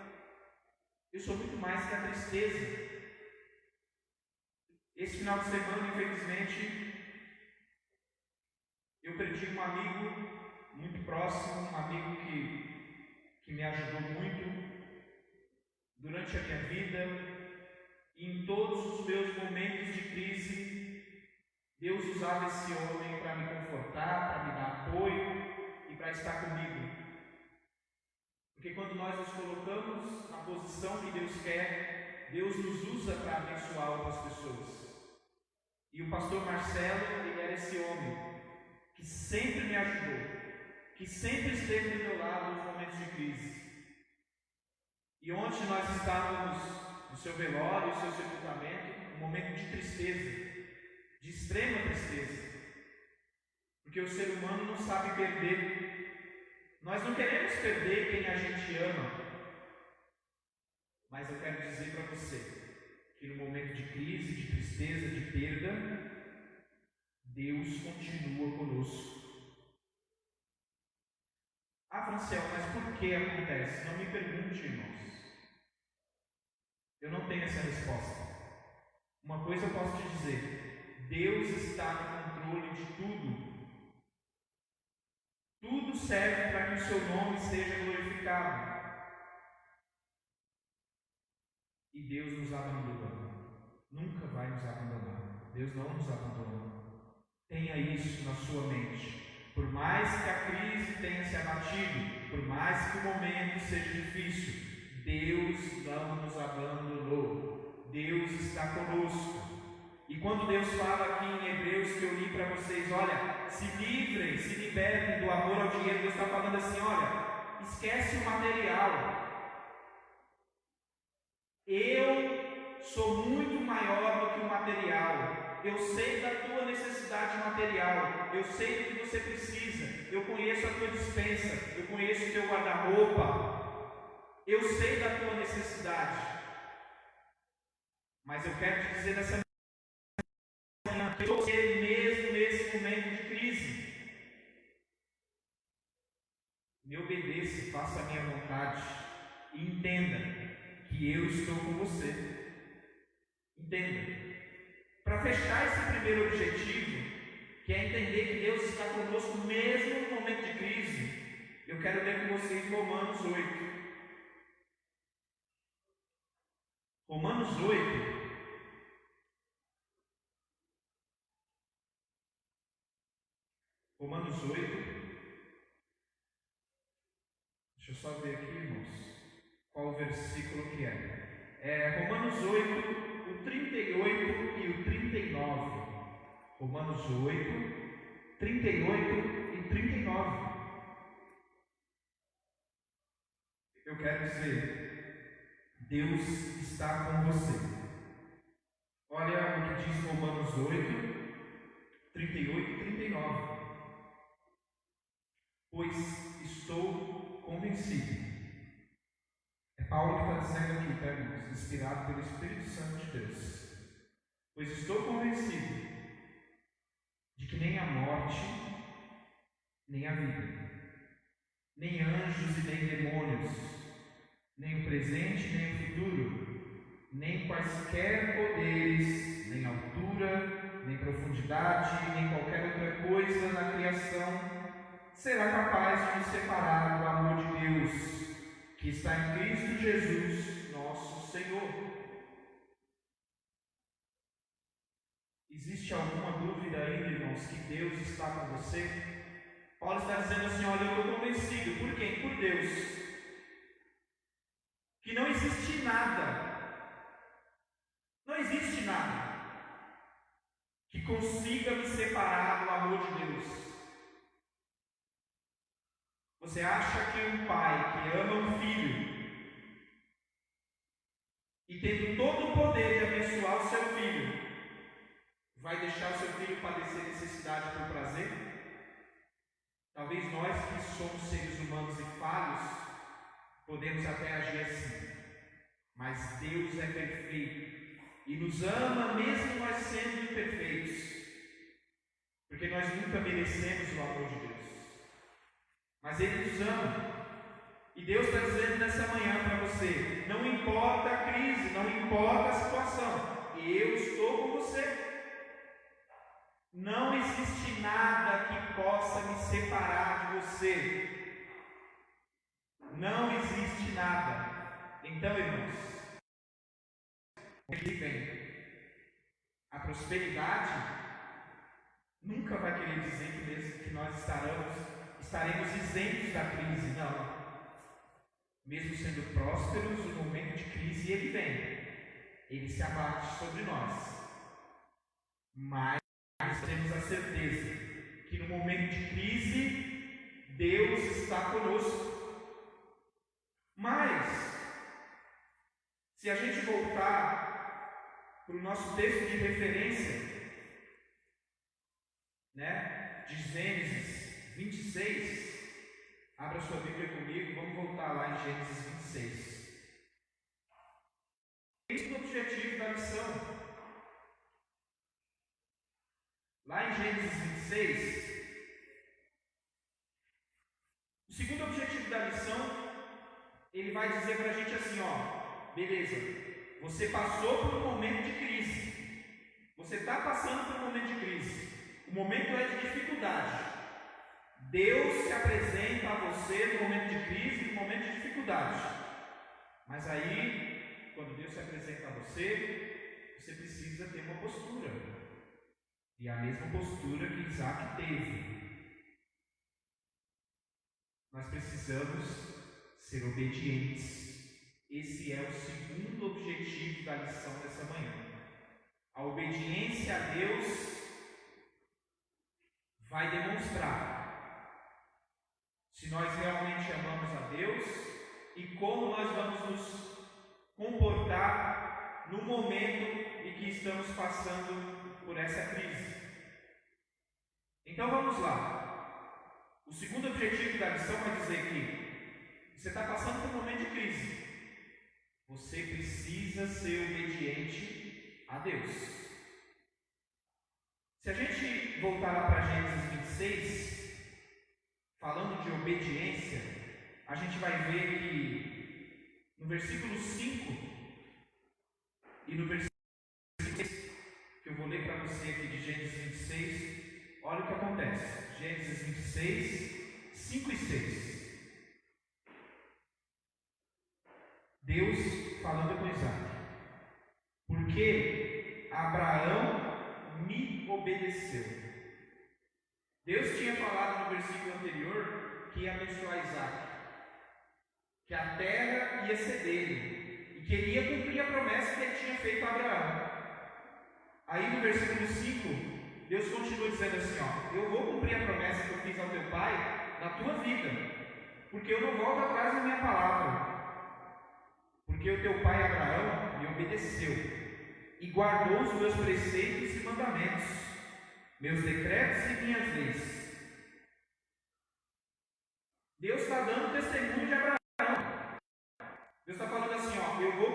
Eu sou muito mais que a tristeza. Esse final de semana, infelizmente, eu perdi um amigo muito próximo, um amigo que me ajudou muito durante a minha vida, e em todos os meus momentos de crise, Deus usava esse homem para me confortar, para me dar apoio e para estar comigo. Porque quando nós nos colocamos na posição que Deus quer, Deus nos usa para abençoar outras pessoas. E o pastor Marcelo, ele era esse homem que sempre me ajudou, que sempre esteve do meu lado nos momentos de crise. E ontem nós estávamos no seu velório, no seu sepultamento, um momento de tristeza, de extrema tristeza, porque o ser humano não sabe perder. Nós não queremos perder quem a gente ama, mas eu quero dizer para você que no momento de crise, de tristeza, de perda, Deus continua conosco. Ah, Franciel, mas por que acontece? Não me pergunte, irmãos. Eu não tenho essa resposta. Uma coisa eu posso te dizer: Deus está no controle de tudo. Tudo serve para que o seu nome seja glorificado. E Deus nos abandona. Nunca vai nos abandonar. Deus não nos abandona. Tenha isso na sua mente. Por mais que a crise tenha se abatido, por mais que o momento seja difícil, Deus não nos abandonou. Deus está conosco. E quando Deus fala aqui em Hebreus, que eu li para vocês, olha, se livrem, se libertem do amor ao dinheiro, Deus está falando assim: olha, esquece o material. Eu sou muito maior do que o material. Eu sei da tua necessidade material, eu sei do que você precisa, eu conheço a tua despensa, eu conheço o teu guarda-roupa, eu sei da tua necessidade. Mas eu quero te dizer nessa manhã que você, mesmo nesse momento de crise, me obedeça, faça a minha vontade e entenda que eu estou com você. Entenda. Para fechar esse primeiro objetivo, que é entender que Deus está conosco mesmo no momento de crise, eu quero ler com vocês Romanos 8. Romanos 8. Romanos 8. Deixa eu só ver aqui, irmãos, qual o versículo que é. Romanos 8. O 38 e o 39. Romanos 8, 38 e 39. quero dizer, Deus está com você. Olha o que diz Romanos 8, 38 e 39. Pois estou convencido. É Paulo que está dizendo aqui, tá, irmãos? Inspirado pelo Espírito Santo de Deus. Pois estou convencido de que nem a morte, nem a vida, nem anjos e nem demônios, nem o presente, nem o futuro, nem quaisquer poderes, nem altura, nem profundidade, nem qualquer outra coisa na criação será capaz de nos separar do amor de Deus, que está em Cristo Jesus, nosso Senhor. Existe alguma dúvida ainda, irmãos, que Deus está com você? Paulo está dizendo assim, olha, eu estou convencido. Por quem? Por Deus. Que não existe nada, não existe nada que consiga me separar do amor de Deus. Você acha que um pai que ama um filho e tendo todo o poder de abençoar o seu filho, vai deixar o seu filho padecer necessidade por prazer? Talvez nós que somos seres humanos e falhos, podemos até agir assim. Mas Deus é perfeito e nos ama mesmo nós sendo imperfeitos. Porque nós nunca merecemos o amor de Deus. Mas Ele nos ama. E Deus está dizendo nessa manhã para você, não importa a crise, não importa a situação, eu estou com você. Não existe nada que possa me separar de você. Não existe nada. Então, irmãos, que vem a prosperidade nunca vai querer dizer que mesmo que nós estaremos isentos da crise, não. Mesmo sendo prósperos, no momento de crise ele vem, ele se abate sobre nós. Mas temos a certeza que no momento de crise Deus está conosco. Mas se a gente voltar para o nosso texto de referência, né, de Gênesis 26, abra sua Bíblia comigo, vamos voltar lá em Gênesis 26. Esse é o objetivo da missão. Lá em Gênesis 26, o segundo objetivo da missão, ele vai dizer para a gente assim, ó, beleza, você passou por um momento de crise, você está passando por um momento de crise, o momento é de dificuldade. Deus se apresenta a você no momento de crise, no momento de dificuldade. Mas aí, quando Deus se apresenta a você, você precisa ter uma postura. E a mesma postura que Isaac teve. Nós precisamos ser obedientes. Esse é o segundo objetivo da lição dessa manhã. A obediência a Deus vai demonstrar se nós realmente amamos a Deus e como nós vamos nos comportar no momento em que estamos passando por essa crise. Então vamos lá. O segundo objetivo da lição vai dizer que você está passando por um momento de crise. Você precisa ser obediente a Deus. Se a gente voltar lá para Gênesis 26, falando de obediência, a gente vai ver que no versículo 5 e no versículo 6, que eu vou ler para você aqui de Gênesis 26, olha o que acontece. Gênesis 26, 5 e 6. Deus falando com Isaac. Porque Abraão me obedeceu. Deus tinha falado no versículo anterior que ia abençoar Isaac, que a terra ia ser dele e que ele ia cumprir a promessa que ele tinha feito a Abraão. Aí no versículo 5, Deus continua dizendo assim, ó, eu vou cumprir a promessa que eu fiz ao teu pai na tua vida, porque eu não volto atrás da minha palavra. porque o teu pai Abraão me obedeceu e guardou os meus preceitos e mandamentos, meus decretos e minhas leis. Deus está dando testemunho de Abraão. Deus está falando assim, ó, eu vou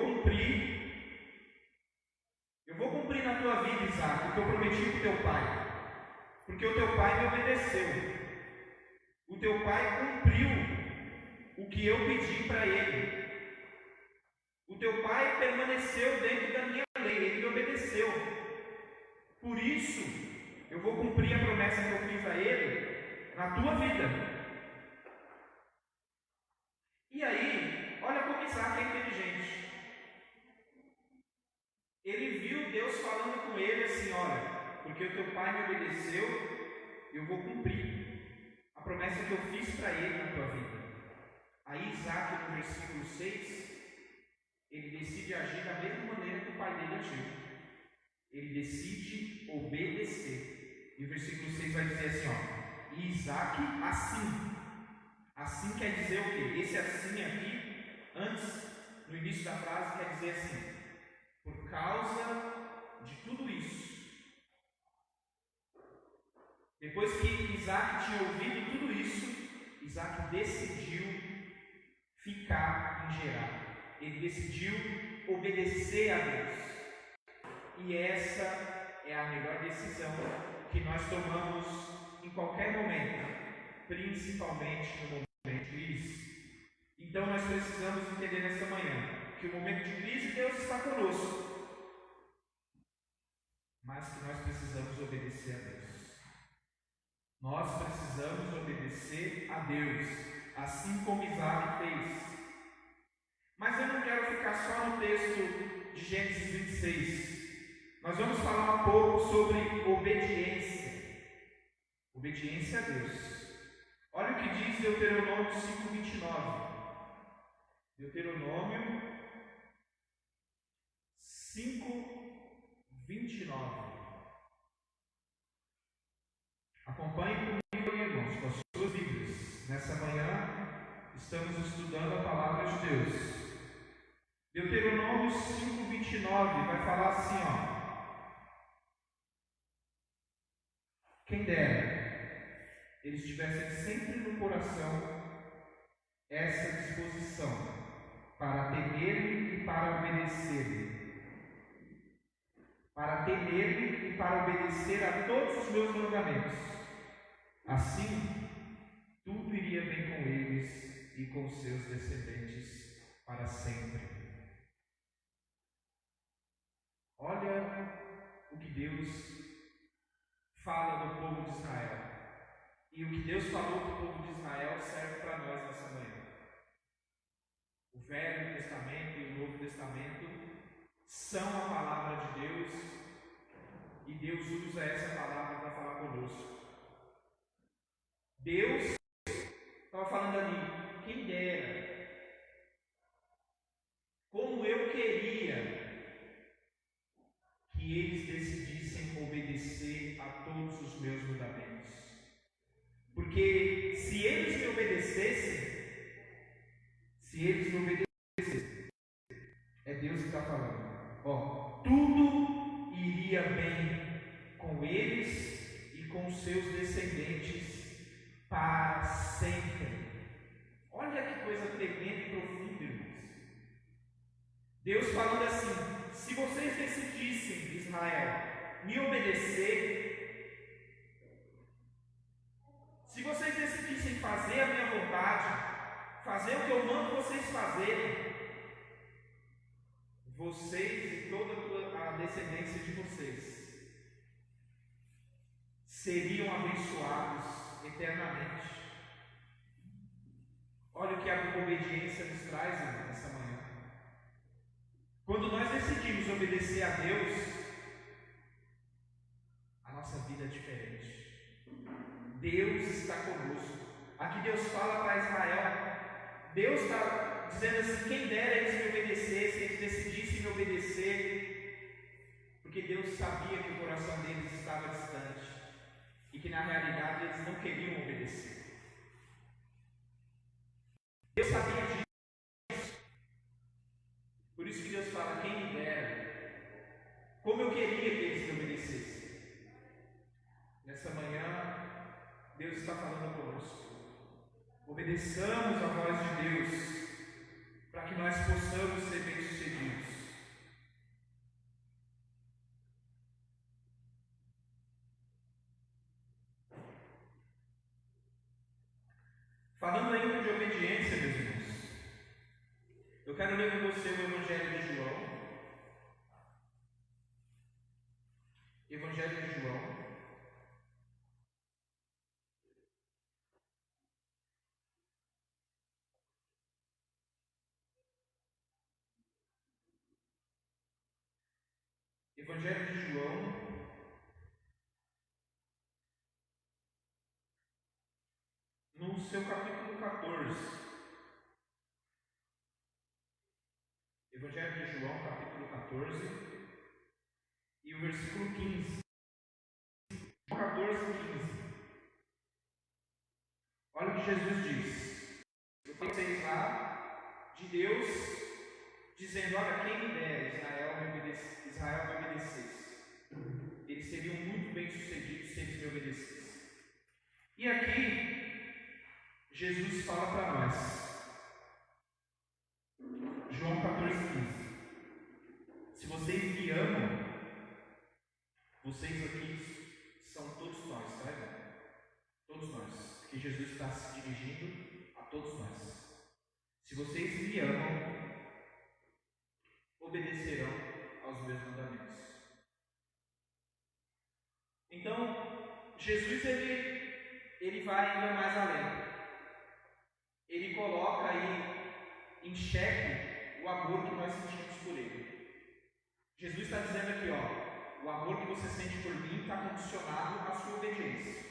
cumprir na tua vida, Isaac, o que eu prometi para o teu pai, porque o teu pai me obedeceu, o teu pai cumpriu o que eu pedi para ele, o teu pai permaneceu dentro da minha lei, ele me obedeceu, por isso eu vou cumprir a promessa que eu fiz a ele na tua vida. E aí, olha como Isaac é inteligente. Ele viu Deus falando com ele assim, olha, porque o teu pai me obedeceu, eu vou cumprir a promessa que eu fiz para ele na tua vida. Aí Isaac, no versículo 6, ele decide agir da mesma maneira que o pai dele agiu. Ele decide obedecer. E o versículo 6 vai dizer assim, ó, e Isaac assim. Assim quer dizer o quê? Esse assim aqui, antes, no início da frase, quer dizer assim, por causa de tudo isso. Depois que Isaac tinha ouvido tudo isso, Isaac decidiu ficar em Gerar. Ele decidiu obedecer a Deus. E essa é a melhor decisão que nós tomamos em qualquer momento, principalmente no momento de crise. Então nós precisamos entender nesta manhã que o momento de crise Deus está conosco, mas que nós precisamos obedecer a Deus. Nós precisamos obedecer a Deus, assim como Isaac fez. Mas eu não quero ficar só no texto de Gênesis 26. Nós vamos falar um pouco sobre obediência. Obediência a Deus. Olha o que diz Deuteronômio 5:29. Deuteronômio 5:29. Acompanhe comigo, irmãos, com as suas Bíblias. Nessa manhã estamos estudando a palavra de Deus. Deuteronômio 5:29 vai falar assim, ó. Quem dera eles tivessem sempre no coração essa disposição para temer-me e para obedecer-me, para temer-me e para obedecer a todos os meus mandamentos. Assim, tudo iria bem com eles e com seus descendentes para sempre. Olha o que Deus fala do povo de Israel. E o que Deus falou para o povo de Israel serve para nós nessa manhã. O Velho Testamento e o Novo Testamento são a palavra de Deus e Deus usa essa palavra para falar conosco. Deus estava falando ali, quem dera, como eu queria que eles decidissem obedecer a todos os meus mandamentos. Porque se eles me obedecessem, é Deus que está falando, ó, tudo iria bem com eles e com seus descendentes para sempre. Olha que coisa tremenda e profunda, irmãos. Deus falando assim, se vocês decidissem, Israel, me obedecer, se vocês decidissem fazer a minha vontade, fazer o que eu mando vocês fazerem, vocês e toda a descendência de vocês seriam abençoados eternamente. Olha o que a obediência nos traz, irmão, nessa manhã. Quando nós decidimos obedecer a Deus, a nossa vida é diferente. Deus está conosco. Aqui Deus fala para Israel. Deus está dizendo assim, quem dera eles me obedecessem, eles decidissem me obedecer, porque Deus sabia que o coração deles estava distante e que na realidade eles não queriam obedecer. Deus sabia disso. está falando conosco. Obedeçamos a voz de Deus, para que nós possamos ser bem-sucedidos. Falando ainda de obediência, meus irmãos, eu quero ler com você o Evangelho de João. Evangelho de João. Evangelho de João, no seu capítulo 14. Evangelho de João, capítulo 14, e o versículo 15. 14 e 15. Olha o que Jesus diz. Vocês lá de Deus, dizendo: olha, quem me dera Israel me obedecesse. Eles seriam muito bem-sucedidos se eles me obedecessem. E aqui, Jesus fala para nós. João 14, 15. Se vocês me amam, vocês aqui são todos nós, tá, irmão? Todos nós. Porque Jesus está se dirigindo a todos nós. Se vocês me amam, obedecerão aos meus mandamentos. Então, Jesus ele vai ainda mais além. Ele coloca aí em xeque o amor que nós sentimos por Ele. Jesus está dizendo aqui, ó, o amor que você sente por mim está condicionado à sua obediência.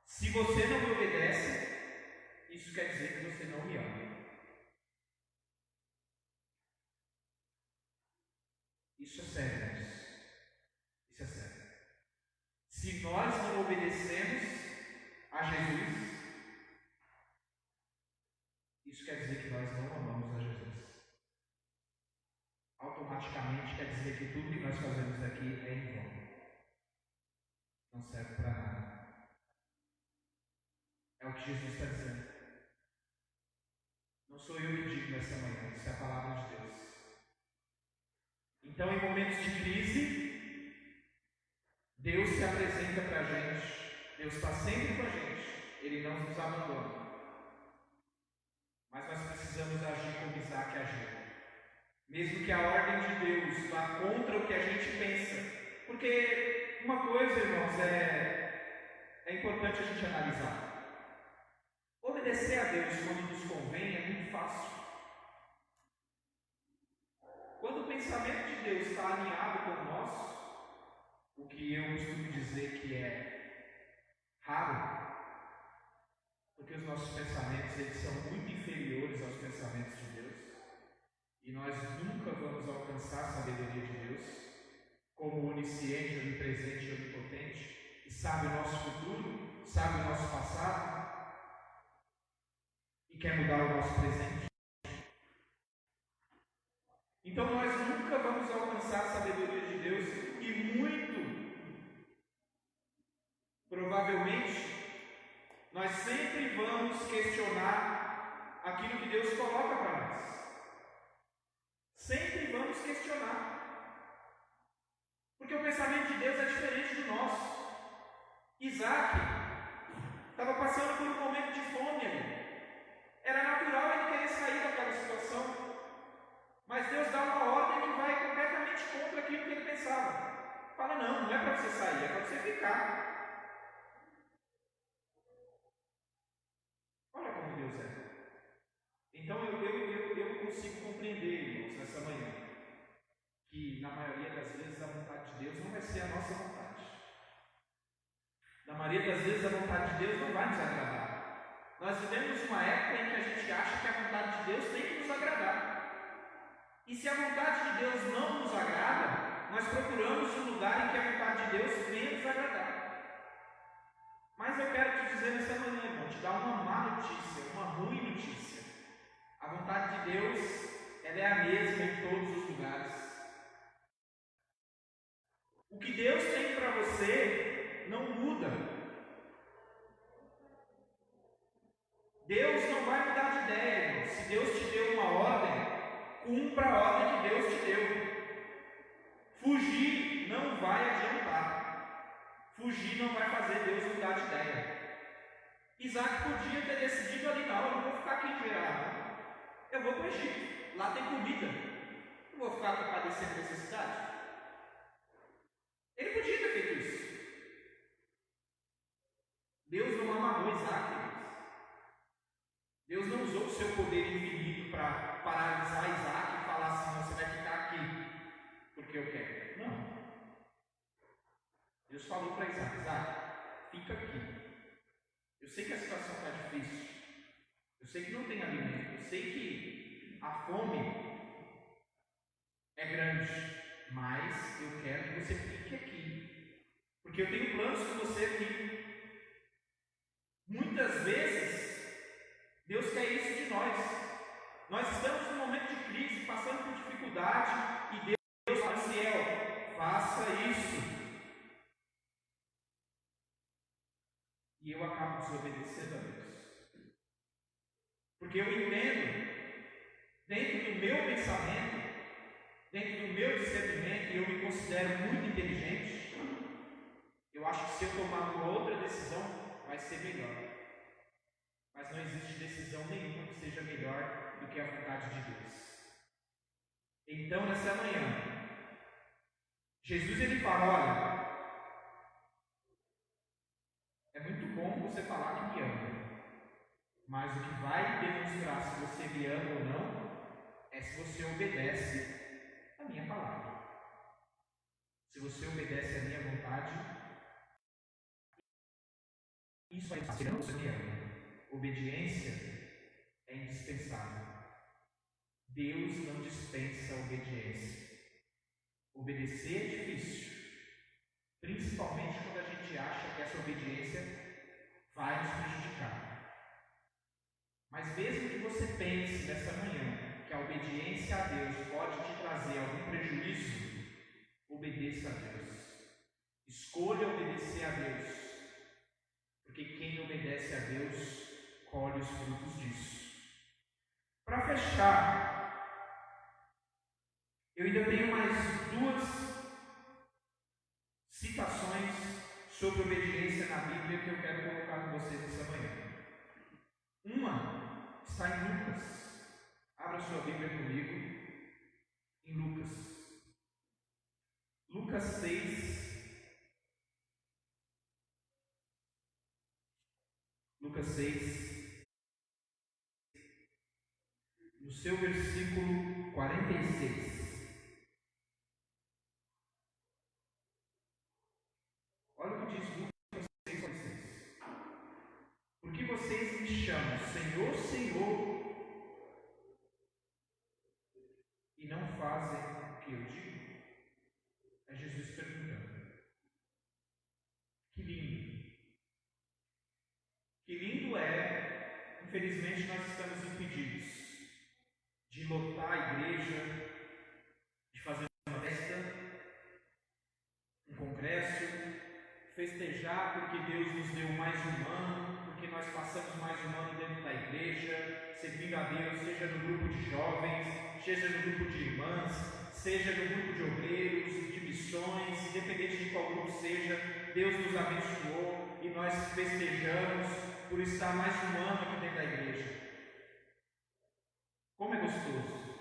Se você não me obedece, isso quer dizer que você não me ama. Isso é sério, irmãos. Isso é sério. Se nós não obedecemos a Jesus, isso quer dizer que nós não amamos a Jesus. Automaticamente quer dizer que tudo que nós fazemos aqui é em vão. Não serve para nada. É o que Jesus está dizendo. Não sou eu que digo nessa manhã, isso é a palavra de Deus. Então, em momentos de crise, Deus se apresenta para a gente. Deus está sempre com a gente. Ele não nos abandona. Mas nós precisamos agir como Isaac agiu. Mesmo que a ordem de Deus vá contra o que a gente pensa. Porque uma coisa, irmãos, é importante a gente analisar. Obedecer a Deus quando nos convém é muito fácil. Quando o pensamento de Deus está alinhado com o nosso, o que eu costumo dizer que é raro, porque os nossos pensamentos eles são muito inferiores aos pensamentos de Deus, e nós nunca vamos alcançar a sabedoria de Deus, como onisciente, onipresente e onipotente, que sabe o nosso futuro, sabe o nosso passado, e quer mudar o nosso presente. Então nós nunca vamos alcançar a sabedoria de Deus, e muito provavelmente nós sempre vamos questionar aquilo que Deus coloca para nós. Sempre vamos questionar. Porque o pensamento de Deus é diferente do nosso. Isaac estava passando por um momento de fome ali. Era natural ele querer sair daquela situação. Mas Deus dá uma ordem que vai completamente contra aquilo que ele pensava. Fala, não é para você sair, é para você ficar. Olha como Deus é. Então eu consigo compreender, irmãos, nessa manhã, que na maioria das vezes a vontade de Deus não vai ser a nossa vontade. Na maioria das vezes a vontade de Deus não vai nos agradar. Nós vivemos uma época em que a gente acha que a vontade de Deus tem que nos agradar. E se a vontade de Deus não nos agrada, nós procuramos um lugar em que a vontade de Deus venha nos agradar. Mas eu quero te dizer nessa manhã, irmão, te dar uma má notícia, uma ruim notícia. A vontade de Deus, ela é a mesma em todos os lugares. O que Deus tem para você não muda. cumpra a ordem que Deus te deu. Fugir não vai adiantar. Fugir não vai fazer Deus mudar de ideia. Isaac podia ter decidido ali, não, eu não vou ficar aqui em Gerar, eu vou para o Egito, lá tem comida, não vou ficar aqui padecendo necessidade. Ele podia ter feito isso. Deus não amarrou Isaac. Deus não usou o seu poder infinito para paralisar Isaac e falar assim, você vai ficar aqui porque eu quero. Não. Deus falou para Isaac, fica aqui. Eu sei que a situação está difícil, eu sei que não tem alimento, eu sei que a fome é grande, mas eu quero que você fique aqui, porque eu tenho planos com você aqui. Muitas vezes, Deus quer isso de nós. Nós estamos num momento de crise, passando por dificuldade, e Deus fala assim, faça isso. E eu acabo desobedecendo a Deus. Porque eu entendo, dentro do meu pensamento, dentro do meu discernimento, e eu me considero muito inteligente, eu acho que se eu tomar uma outra decisão, vai ser melhor. Mas não existe decisão nenhuma que seja melhor do que a vontade de Deus. Então, nessa manhã, Jesus ele fala, olha, é muito bom você falar que me ama, mas o que vai demonstrar se você me ama ou não é se você obedece a minha palavra. Se você obedece a minha vontade, isso vai ser não você me ama. Obediência é indispensável. Deus não dispensa a obediência. Obedecer é difícil, principalmente quando a gente acha que essa obediência vai nos prejudicar. Mas mesmo que você pense nessa manhã que a obediência a Deus pode te trazer algum prejuízo, obedeça a Deus. Escolha obedecer a Deus, porque quem obedece a Deus colhe os frutos disso. Para fechar, eu ainda tenho mais duas citações sobre obediência na Bíblia que eu quero colocar com vocês essa manhã. Uma está em Lucas. Abra sua Bíblia comigo em Lucas. Lucas 6. Lucas 6. No seu versículo 46. Olha o que diz Lucas 6, 46. Porque vocês me chamam Senhor, Senhor, e não fazem o que eu digo? É Jesus perguntando. Que lindo. Que lindo é, infelizmente nós estamos impedidos de lotar a igreja, de fazer uma festa, um congresso, festejar porque Deus nos deu mais um ano, porque nós passamos mais um ano dentro da igreja, servindo a Deus, seja no grupo de jovens, seja no grupo de irmãs, seja no grupo de obreiros, de missões, independente de qual grupo seja, Deus nos abençoou e nós festejamos por estar mais um ano aqui dentro da igreja. Como é gostoso,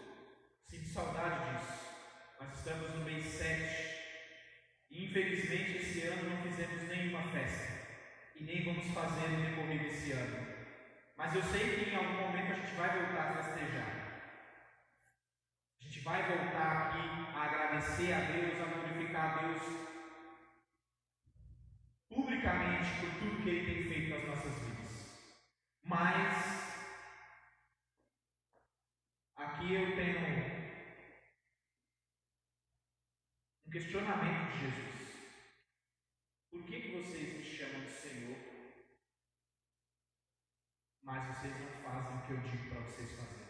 sinto saudade disso. Nós estamos no mês 7 e infelizmente esse ano não fizemos nenhuma festa e nem vamos fazer no decorrer desse ano. Mas eu sei que em algum momento a gente vai voltar a festejar. A gente vai voltar aqui a agradecer a Deus, a glorificar a Deus publicamente por tudo que Ele tem feito nas nossas vidas. Mas aqui eu tenho um questionamento de Jesus. Por que vocês me chamam de Senhor, mas vocês não fazem o que eu digo para vocês fazerem?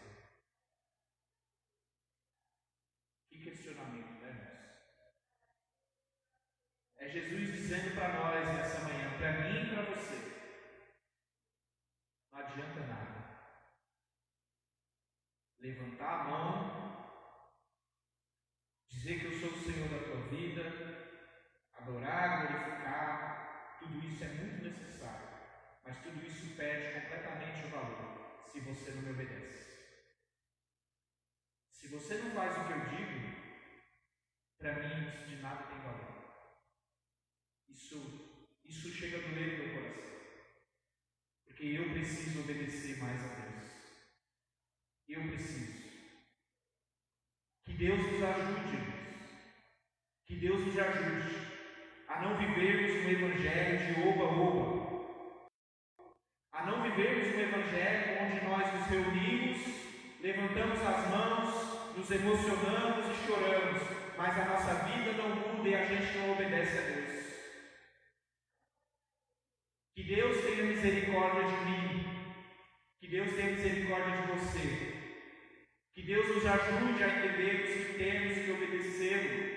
Que questionamento, né, irmãos? É Jesus dizendo para nós nessa manhã, para mim e para você, não adianta nada levantar a mão dizer que eu sou o Senhor da tua vida, adorar, glorificar, tudo isso é muito necessário, mas tudo isso perde completamente o valor se você não me obedece. Se você não faz o que eu digo, para mim isso de nada tem valor. Isso chega a doer no meu coração, porque eu preciso obedecer mais a Deus. Eu preciso. Que Deus nos ajude, irmãos. Que Deus nos ajude a não vivermos um evangelho de oba-oba, a não vivermos um evangelho onde nós nos reunimos, levantamos as mãos, nos emocionamos e choramos, mas a nossa vida não muda e a gente não obedece a Deus. Que Deus tenha misericórdia de mim, que Deus tenha misericórdia de você, que Deus nos ajude a entendermos que temos que obedecê-lo,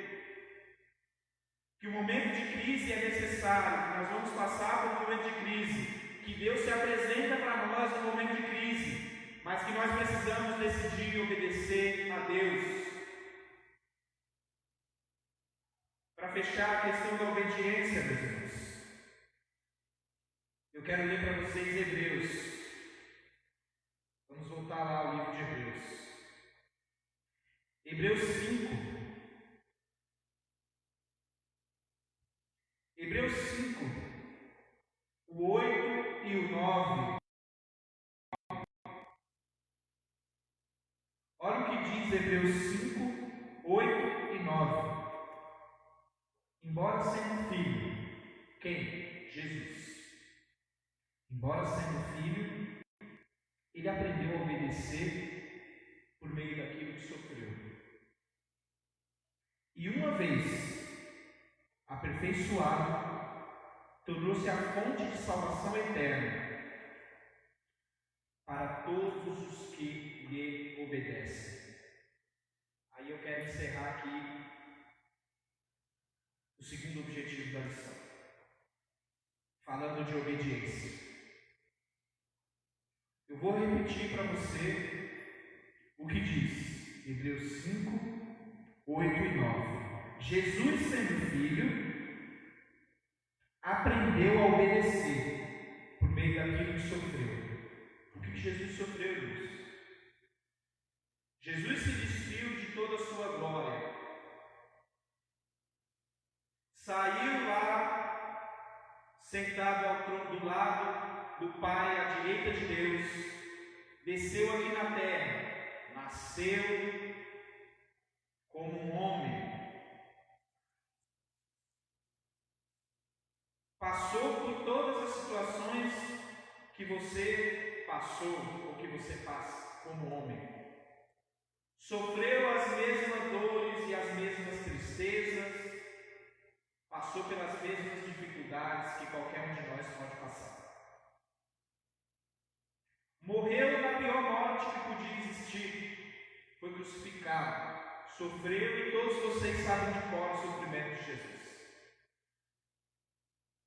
que o momento de crise é necessário, que nós vamos passar por um momento de crise, que Deus se apresenta para nós no momento de crise, mas que nós precisamos decidir obedecer a Deus. Para fechar a questão da obediência, meus irmãos, eu quero ler para vocês Hebreus. Vamos voltar lá ao livro de Hebreus. Hebreus 5. Hebreus 5, o 8 e o 9. Olha o que diz Hebreus 5, 8 e 9. Embora sendo filho, quem? Jesus. Embora sendo filho, ele aprendeu a obedecer por meio daquilo que sofreu. E uma vez aperfeiçoado, tornou-se a fonte de salvação eterna para todos os que lhe obedecem. Aí eu quero encerrar aqui o segundo objetivo da lição, falando de obediência. Eu vou repetir para você o que diz Hebreus 5, 8 e 9. Jesus, sendo filho, aprendeu a obedecer por meio daquilo que sofreu. O que Jesus sofreu, irmãos? Jesus se despiu de toda a sua glória, saiu lá, sentado ao trono do lado do Pai, à direita de Deus, desceu aqui na terra, nasceu como um homem, passou por todas as situações que você passou ou que você passa como homem, sofreu as mesmas dores e as mesmas tristezas, passou pelas mesmas dificuldades que qualquer um de nós pode passar. Morreu na pior morte que podia existir, foi crucificado, sofreu, e todos vocês sabem de cor o sofrimento de Jesus.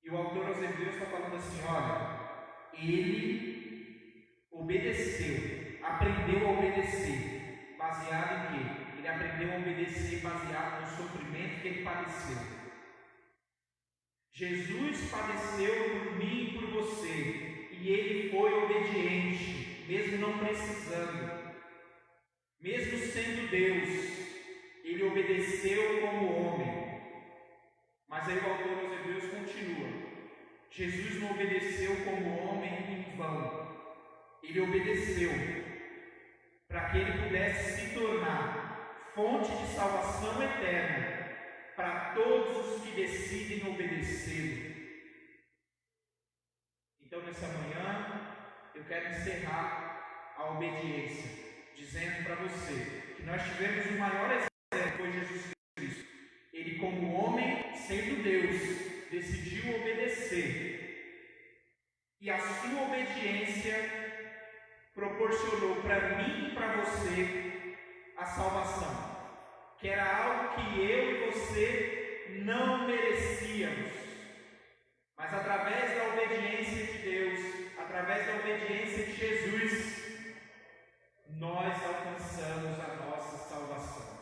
E o autor aos Hebreus está falando assim: olha, ele obedeceu, aprendeu a obedecer, baseado em quê? Ele aprendeu a obedecer baseado no sofrimento que ele padeceu. Jesus padeceu por mim e por você, e ele foi obediente, mesmo não precisando, mesmo sendo Deus, ele obedeceu como homem. Mas aí o autor aos Hebreus continua: Jesus não obedeceu como homem em vão, ele obedeceu para que ele pudesse se tornar fonte de salvação eterna para todos os que decidem obedecê-lo. Então, nessa manhã, eu quero encerrar a obediência, dizendo para você que nós tivemos o maior exemplo, foi Jesus Cristo. Ele, como homem, sendo Deus, decidiu obedecer. E a sua obediência proporcionou para mim e para você a salvação, que era algo que eu e você não merecíamos, mas através da obediência de Deus, através da obediência de Jesus, nós alcançamos a nossa salvação.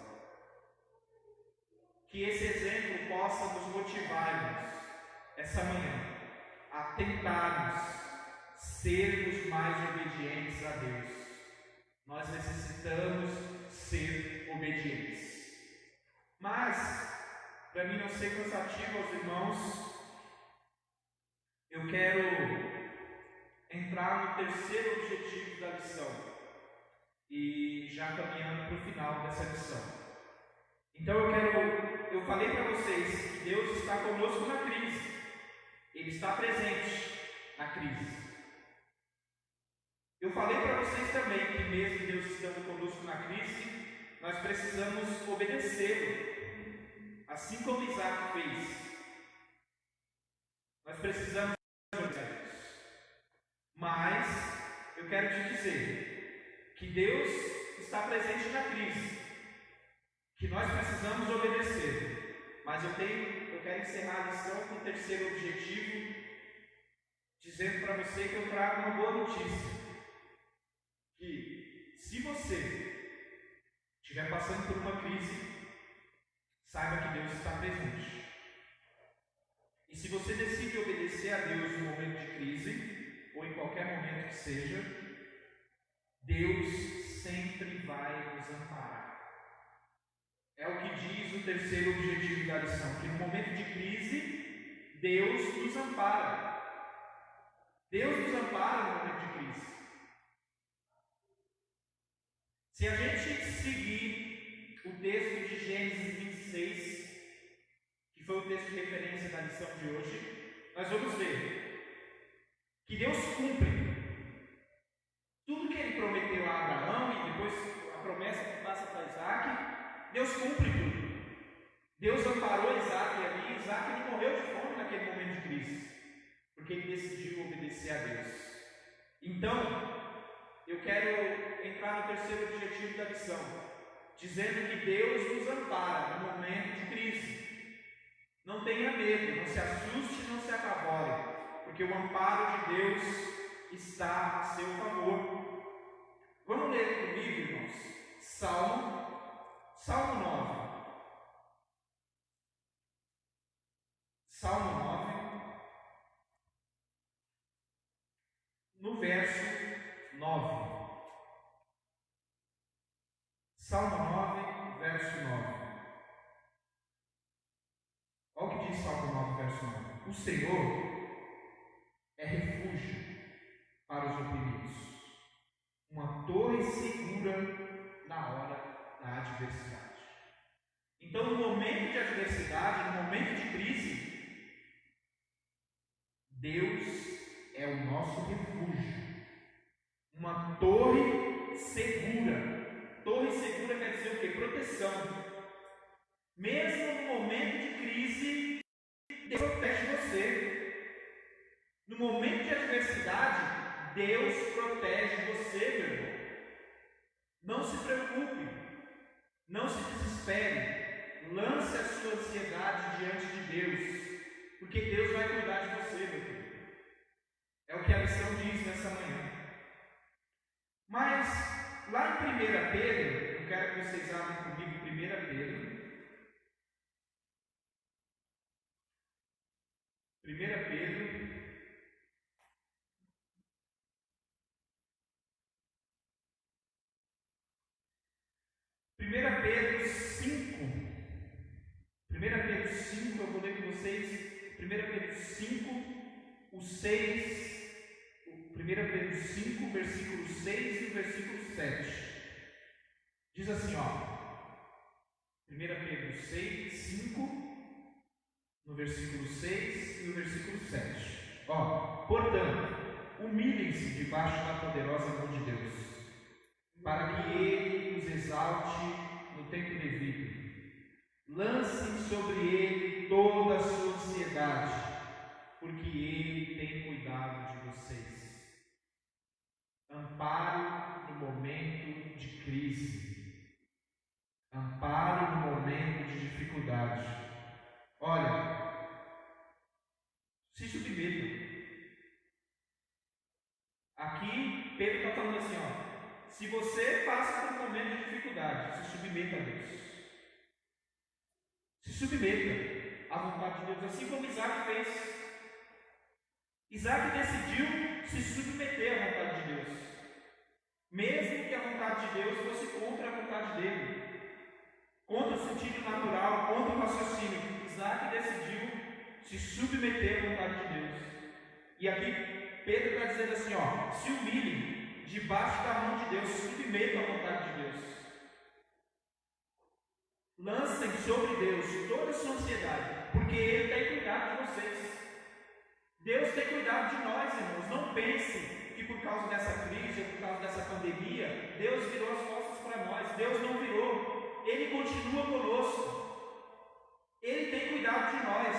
nessa manhã, a tentarmos sermos mais obedientes a Deus. Nós necessitamos ser obedientes. Mas, para mim não ser cansativo aos irmãos, eu quero entrar no terceiro objetivo da lição, e já caminhando para o final dessa lição. Então eu falei para vocês que Deus está conosco na crise, Ele está presente na crise. Eu falei para vocês também que mesmo Deus estando conosco na crise, nós precisamos obedecê-lo, assim como Isaac fez. Nós precisamos obedecer a Deus. Mas eu quero te dizer que Deus está presente na crise, que nós precisamos obedecer. Mas eu quero encerrar a lição com o terceiro objetivo, dizendo para você que eu trago uma boa notícia. Que se você estiver passando por uma crise, saiba que Deus está presente. E se você decide obedecer a Deus no momento de crise, ou em qualquer momento que seja, Deus sempre vai nos amparar. É o que diz o terceiro objetivo da lição, que no momento de crise, Deus nos ampara. Deus nos ampara no momento de crise. Se a gente seguir o texto de Gênesis 26, que foi o texto de referência da lição de hoje, nós vamos ver que Deus cumpre tudo que Ele prometeu a Abraão, e depois a promessa que passa para Isaac. Deus cumpre tudo. Deus amparou Isaac ali. Isaac não morreu de fome naquele momento de crise, porque ele decidiu obedecer a Deus. Então, eu quero entrar no terceiro objetivo da lição, dizendo que Deus nos ampara no momento de crise. Não tenha medo, não se assuste, não se apavore, porque o amparo de Deus está a seu favor. Vamos ler comigo, irmãos, Salmo 9. Salmo 9, no verso 9. Salmo 9, verso 9. Olha o que diz Salmo 9, verso 9. O Senhor é refúgio para os oprimidos, uma torre segura na hora da adversidade. Então, no momento de adversidade, no momento de crise, Deus é o nosso refúgio, uma torre segura. Torre segura quer dizer o quê? Proteção. Mesmo no momento de crise, Deus protege você. No momento de adversidade, Deus protege você, meu irmão. Não se preocupe, não se desespere, lance a sua ansiedade diante de Deus, porque Deus vai cuidar de você, meu filho. É o que a lição diz nessa manhã. Mas, lá em 1 Pedro, eu quero que vocês abrem comigo 1 Pedro. 1 Pedro, Pedro 5, 1 Pedro 5, eu vou ler com vocês, 1 Pedro 5, o 6, 1 Pedro 5, versículo 6 e o versículo 7. Diz assim, ó, 1 Pedro 6, 5, no versículo 6 e no versículo 7. Ó, portanto, humilhem-se debaixo da poderosa mão de Deus, para que Ele os exalte no tempo devido. Lancem sobre Ele toda a sua ansiedade, porque Ele tem cuidado de vocês. Amparo no momento de crise. Amparo no momento de dificuldade. Olha, se submetam. Aqui Pedro está falando assim, ó. Se você passa por um momento de dificuldade, se submeta a Deus. Se submeta à vontade de Deus, assim como Isaac fez. Isaac decidiu se submeter à vontade de Deus, mesmo que a vontade de Deus fosse contra a vontade dele, contra o sentido natural, contra o raciocínio. Isaac decidiu se submeter à vontade de Deus. E aqui Pedro está dizendo assim, se humilhem debaixo da mão de Deus, se submetam à vontade de Deus. Lancem sobre Deus toda a sua ansiedade, porque Ele tem cuidado de vocês. Deus tem cuidado de nós, irmãos. Não pense que por causa dessa crise, ou por causa dessa pandemia, Deus virou as costas para nós. Deus não virou. Ele continua conosco. Ele tem cuidado de nós.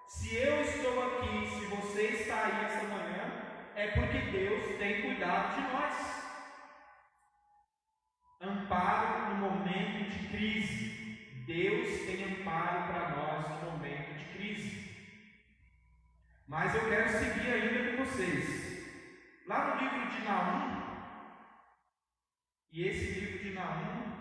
Se eu estou aqui, se você está aí essa manhã, é porque Deus tem cuidado de nós. Amparo no momento de crise. Deus tem amparo para nós no momento de crise. Mas eu quero seguir ainda com vocês. Lá no livro de Naum, e esse livro de Naum,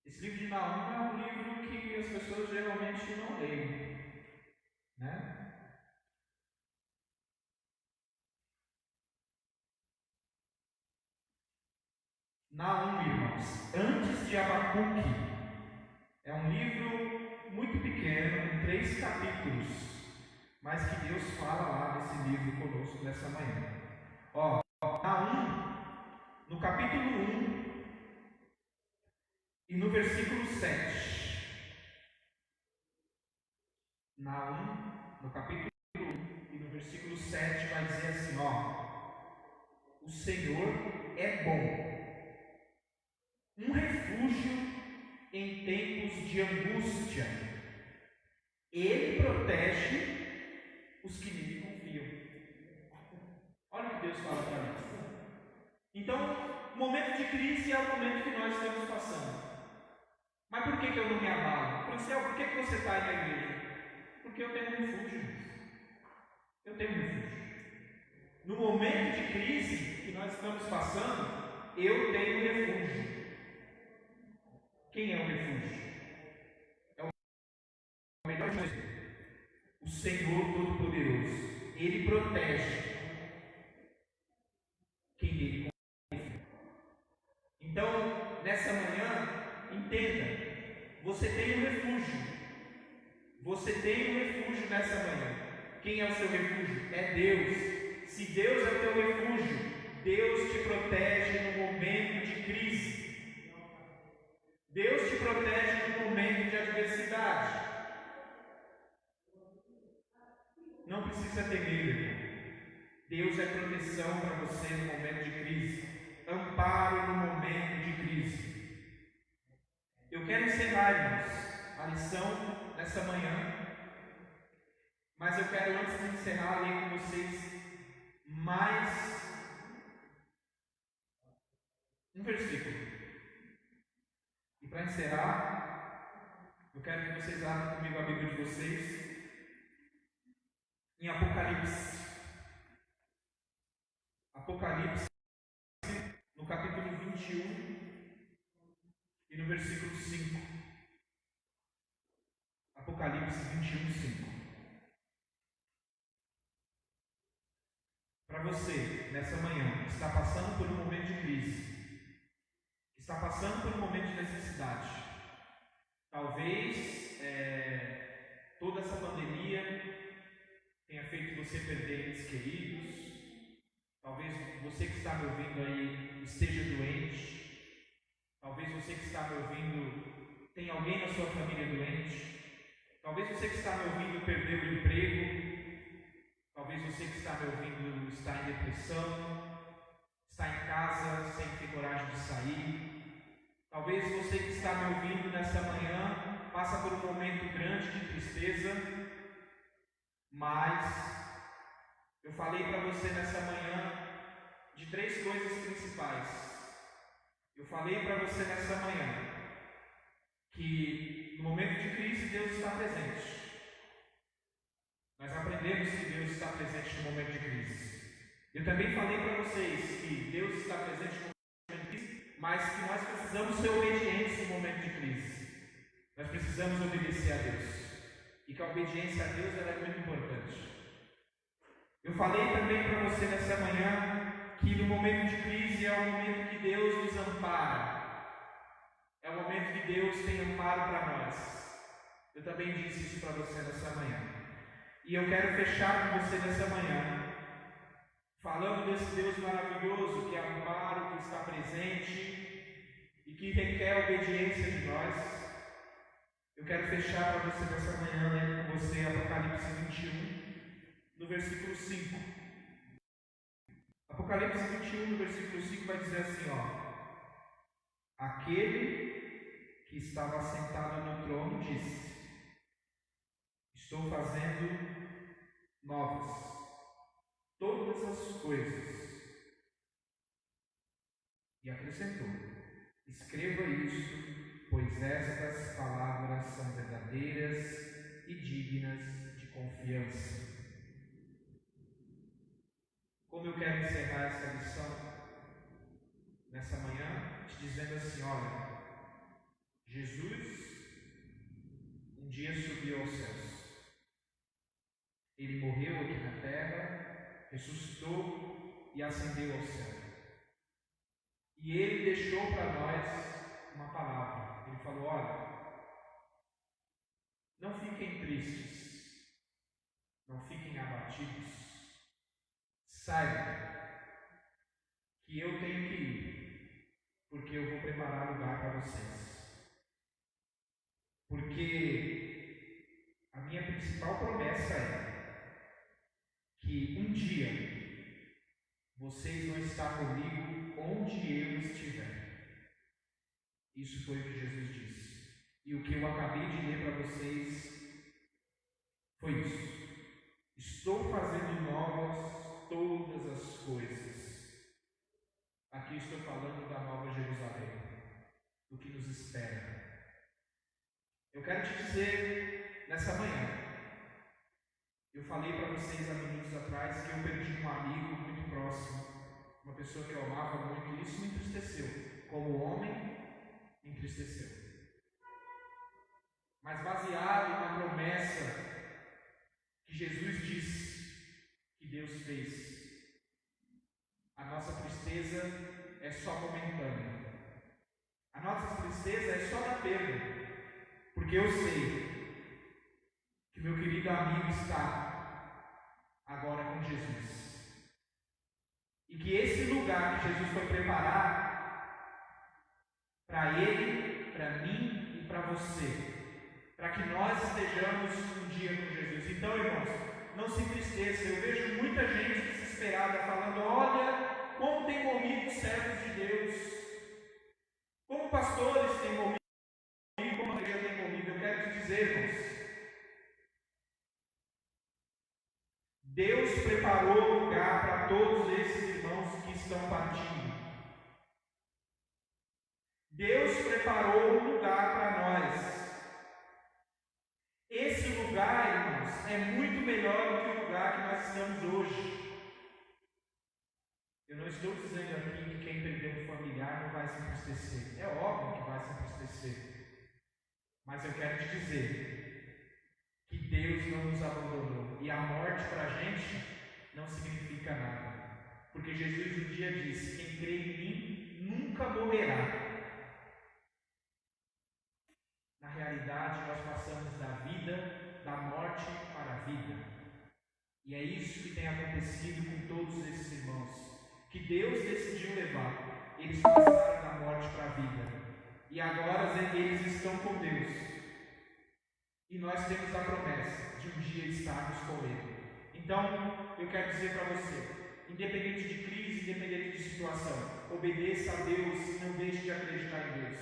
esse livro de Naum é um livro que as pessoas geralmente não leem, né? Naum, irmãos, antes de Abacuque, é um livro muito pequeno, em 3 capítulos, mas que Deus fala lá nesse livro conosco nessa manhã. Naum, no capítulo 1 e no versículo 7. Naum, no capítulo 1 e no versículo 7, vai dizer assim: o Senhor é bom, um refúgio em tempos de angústia. Ele protege os que nele confiam. Olha o que Deus fala para nós. Então, o momento de crise é o momento que nós estamos passando. Mas por que eu não me abalo? Franciel, por que você está aí na igreja? Porque eu tenho refúgio. Eu tenho refúgio. No momento de crise que nós estamos passando, eu tenho refúgio. Quem é o refúgio? É o melhor de Deus. O Senhor Todo-Poderoso. Ele protege quem nele confia. Então, nessa manhã, entenda, você tem um refúgio. Você tem um refúgio nessa manhã. Quem é o seu refúgio? É Deus. Se Deus é o teu refúgio, Deus te protege no momento de crise. Deus te protege no momento de adversidade. Não precisa ter medo. Deus é proteção para você no momento de crise. Amparo no momento de crise. Eu quero encerrar, irmãos, a lição nessa manhã. Mas eu quero, antes de encerrar, ler com vocês mais um versículo. E para encerrar, eu quero que vocês abram comigo a Bíblia de vocês em Apocalipse. Apocalipse, no capítulo 21 e no versículo 5. Apocalipse 21, 5. Para você, nessa manhã, que está passando por um momento de crise, está passando por um momento de necessidade, talvez toda essa pandemia tenha feito você perder entes queridos, talvez você que está me ouvindo aí esteja doente, talvez você que está me ouvindo tenha alguém na sua família doente, talvez você que está me ouvindo perdeu o emprego, talvez você que está me ouvindo está em depressão, está em casa sem ter coragem de sair. Talvez você que está me ouvindo nessa manhã passa por um momento grande de tristeza, mas eu falei para você nessa manhã de 3 coisas principais. Eu falei para você nessa manhã que no momento de crise Deus está presente. Nós aprendemos que Deus está presente no momento de crise. Eu também falei para vocês que Deus está presente no momento de crise, mas que nós precisamos ser obedientes no momento de crise. Nós precisamos obedecer a Deus. E que a obediência a Deus ela é muito importante. Eu falei também para você nessa manhã que no momento de crise é o momento que Deus nos ampara. É o momento que Deus tem amparo para nós. Eu também disse isso para você nessa manhã. E eu quero fechar com você nessa manhã, falando desse Deus maravilhoso que é amparo, que está presente e que requer obediência de nós. Eu quero fechar para você nessa manhã, lendo com você Apocalipse 21, no versículo 5. Apocalipse 21, no versículo 5, vai dizer assim, aquele que estava sentado no trono disse: estou fazendo novas todas as coisas. E acrescentou: escreva isto, pois estas palavras são verdadeiras e dignas de confiança. Como eu quero encerrar essa lição nessa manhã, te dizendo assim: olha, Jesus um dia subiu aos céus. Ele morreu aqui na terra, ressuscitou e ascendeu ao céu. E ele deixou para nós uma palavra. Ele falou: olha, não fiquem tristes, não fiquem abatidos. Saibam que eu tenho que ir, porque eu vou preparar lugar para vocês. Porque a minha principal promessa é que um dia vocês vão estar comigo onde eu estiver. Isso foi o que Jesus disse. E o que eu acabei de ler para vocês foi isso. Estou fazendo novas todas as coisas. Aqui estou falando da Nova Jerusalém, do que nos espera. Eu quero te dizer nessa manhã, eu falei para vocês há minutos atrás que eu perdi um amigo muito próximo, uma pessoa que eu amava muito, e isso me entristeceu. Como homem, me entristeceu. Mas baseado na promessa que Jesus disse, que Deus fez, a nossa tristeza é só momentânea. A nossa tristeza é só da perda, porque eu sei que meu querido amigo está agora com Jesus. E que esse lugar que Jesus foi preparar para ele, para mim e para você, para que nós estejamos um dia com Jesus. Então, irmãos, não se entristeça. Eu vejo muita gente desesperada falando: olha, como tem morrido servos de Deus, como pastores têm morrido, como a igreja tem morrido. Eu quero te dizer, irmãos, Deus preparou lugar para todos esses irmãos que estão partindo. Deus preparou um lugar para nós. Esse lugar, irmãos, é muito melhor do que o lugar que nós estamos hoje. Eu não estou dizendo aqui que quem perdeu um familiar não vai se entristecer. É óbvio que vai se entristecer. Mas eu quero te dizer que Deus não nos abandonou. E a morte para a gente não significa nada. Porque Jesus um dia disse: quem crê em mim nunca morrerá. Na realidade, nós passamos da vida, da morte para a vida. E é isso que tem acontecido com todos esses irmãos, que Deus decidiu levar. Eles passaram da morte para a vida. E agora eles estão com Deus. E nós temos a promessa de um dia estarmos com Ele. Então, eu quero dizer para você, independente de crise, independente de situação, obedeça a Deus e não deixe de acreditar em Deus.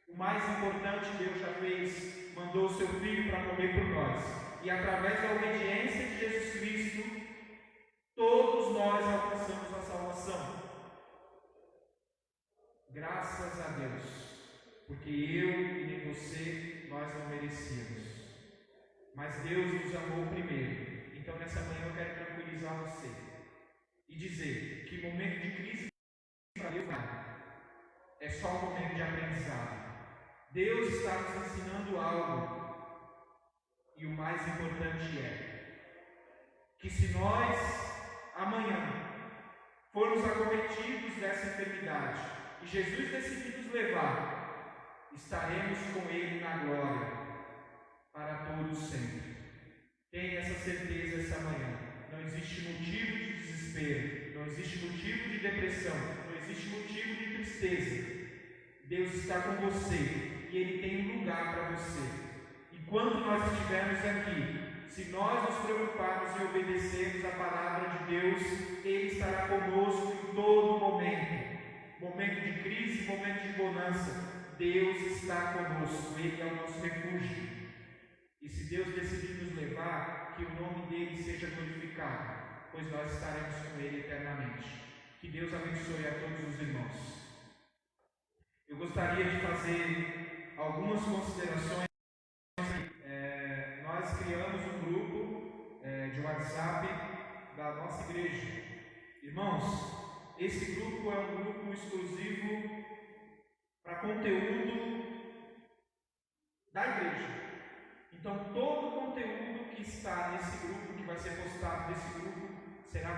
O mais importante Deus já fez, mandou o seu Filho para morrer por nós. E através da obediência de Jesus Cristo, todos nós alcançamos a salvação. Graças a Deus, porque eu e nem você, nós não merecíamos. Mas Deus nos amou primeiro. Então nessa manhã eu quero tranquilizar você e dizer que momento de crise para Deus é só um momento de aprendizado. Deus está nos ensinando algo. E o mais importante é que se nós amanhã formos acometidos dessa enfermidade e Jesus decidir nos levar, estaremos com Ele na glória para todos sempre. Tenha essa certeza essa manhã. Não existe motivo de desespero, não existe motivo de depressão, não existe motivo de tristeza. Deus está com você e Ele tem um lugar para você. E quando nós estivermos aqui, se nós nos preocuparmos em obedecermos a palavra de Deus, Ele estará conosco em todo momento. Momento de crise, momento de bonança, Deus está conosco, Ele é o nosso refúgio. E se Deus decidir nos levar, que o nome dele seja glorificado, pois nós estaremos com ele eternamente. Que Deus abençoe a todos os irmãos. Eu gostaria de fazer algumas considerações. Nós criamos um grupo de WhatsApp da nossa igreja. Irmãos, esse grupo é um grupo exclusivo para conteúdo da igreja. Então, todo o conteúdo que está nesse grupo, que vai ser postado nesse grupo, será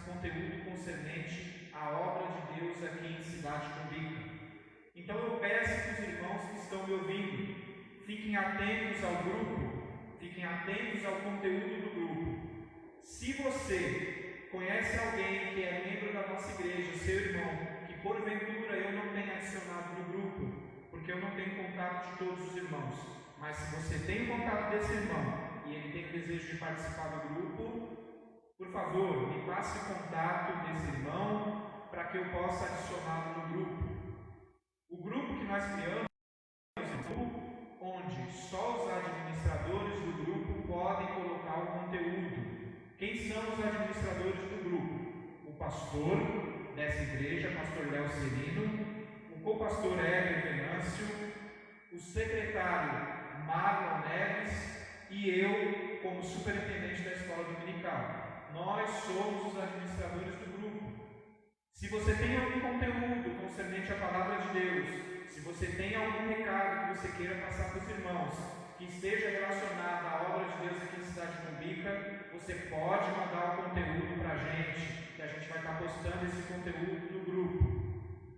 conteúdo concernente à obra de Deus aqui em Cidade Cumbica. Então, eu peço que os irmãos que estão me ouvindo, fiquem atentos ao grupo, fiquem atentos ao conteúdo do grupo. Se você conhece alguém que é membro da nossa igreja, seu irmão, que porventura eu não tenha adicionado no grupo, porque eu não tenho contato de todos os irmãos, mas se você tem o contato desse irmão e ele tem o desejo de participar do grupo, por favor, me passe o contato desse irmão para que eu possa adicioná-lo no grupo. O grupo que nós criamos é um grupo onde só os administradores do grupo podem colocar o conteúdo. Quem são os administradores do grupo? O pastor dessa igreja, pastor Léo Serino, o co-pastor Hélio Venâncio, o secretário Marlon Neves e eu como superintendente da escola dominical. Nós somos os administradores do grupo. Se você tem algum conteúdo concernente à palavra de Deus, se você tem algum recado que você queira passar para os irmãos, que esteja relacionado à obra de Deus aqui em Cidade Cumbica, você pode mandar o conteúdo para a gente, que a gente vai estar postando esse conteúdo no grupo.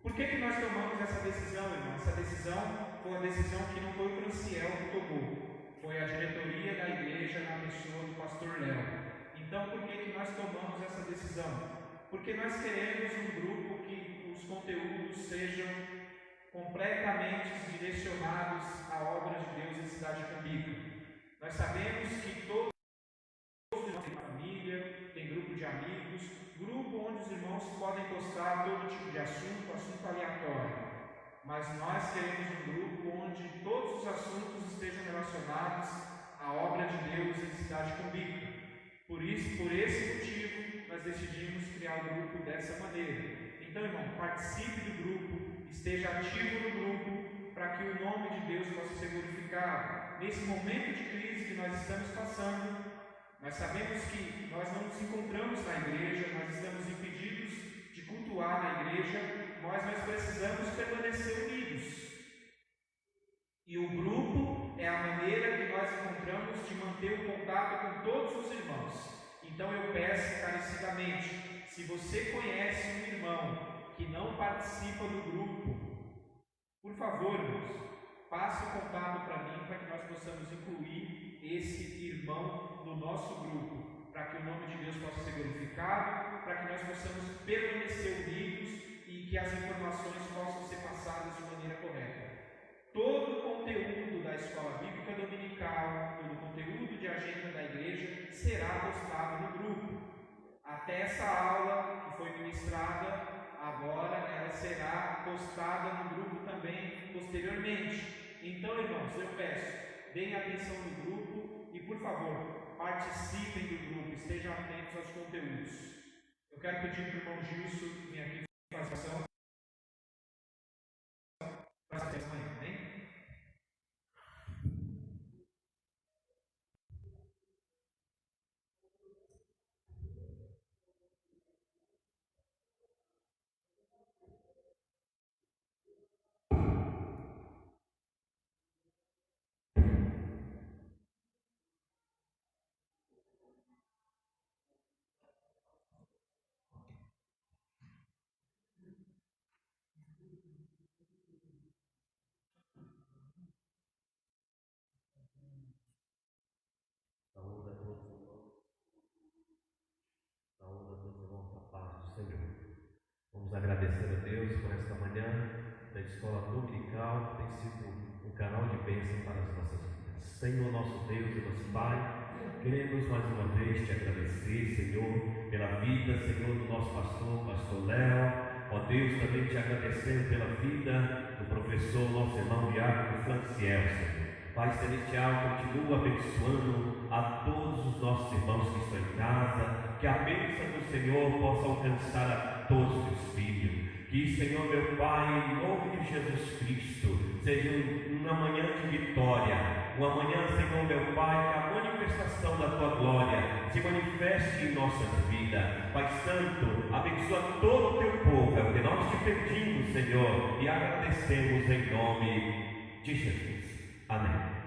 Por que nós tomamos essa decisão, irmão? Essa decisão foi uma decisão que não foi o Franciel que tomou, foi a diretoria da igreja na pessoa do pastor Léo. Então, por que nós tomamos essa decisão? Porque nós queremos um grupo que os conteúdos sejam completamente direcionados à obra de Deus em Cidade Cumbica. Nós sabemos que todos têm família, tem grupo de amigos, grupo onde os irmãos podem postar todo tipo de assunto aleatório. Mas nós queremos um grupo onde todos os assuntos estejam relacionados à obra de Deus em Cidade Cumbica. Por esse motivo, nós decidimos criar o grupo dessa maneira. Então, irmão, participe do grupo, esteja ativo no grupo, para que o nome de Deus possa ser glorificado. Nesse momento de crise que nós estamos passando, nós sabemos que nós não nos encontramos na igreja, nós estamos impedidos de cultuar na igreja, mas nós precisamos permanecer unidos. E o grupo é a maneira que nós encontramos de manter o contato com todos os irmãos. Então eu peço encarecidamente, se você conhece um irmão que não participa do grupo, por favor, irmãos, passe o contato para mim, para que nós possamos incluir esse irmão no nosso grupo, para que o nome de Deus possa ser glorificado, para que nós possamos permanecer unidos e que as informações possam ser passadas de maneira correta. Todo o conteúdo da escola bíblica dominical, todo o conteúdo de agenda da igreja será postado no grupo. Até essa aula que foi ministrada agora, ela será postada no grupo também posteriormente. Então, irmãos, eu peço, deem atenção no grupo e, por favor, participem do grupo, estejam atentos aos conteúdos. Eu quero pedir para o irmão Gilson vir aqui fazer a ação. escola dominical, tem sido um canal de bênção para as nossas vidas. Senhor, nosso Deus e nosso Pai, queremos mais uma vez te agradecer, Senhor, pela vida, Senhor, do nosso pastor Léo. Ó Deus, também te agradecendo pela vida do professor, nosso irmão Diácono Franciel, Senhor. Pai Celestial, continua abençoando a todos os nossos irmãos que estão em casa, que a bênção do Senhor possa alcançar a todos os teus filhos. Que, Senhor meu Pai, em nome de Jesus Cristo, seja uma manhã de vitória, uma manhã, Senhor meu Pai, que a manifestação da Tua glória se manifeste em nossas vidas. Pai Santo, abençoa todo o Teu povo, é o que nós te pedimos, Senhor, e agradecemos em nome de Jesus. Amém.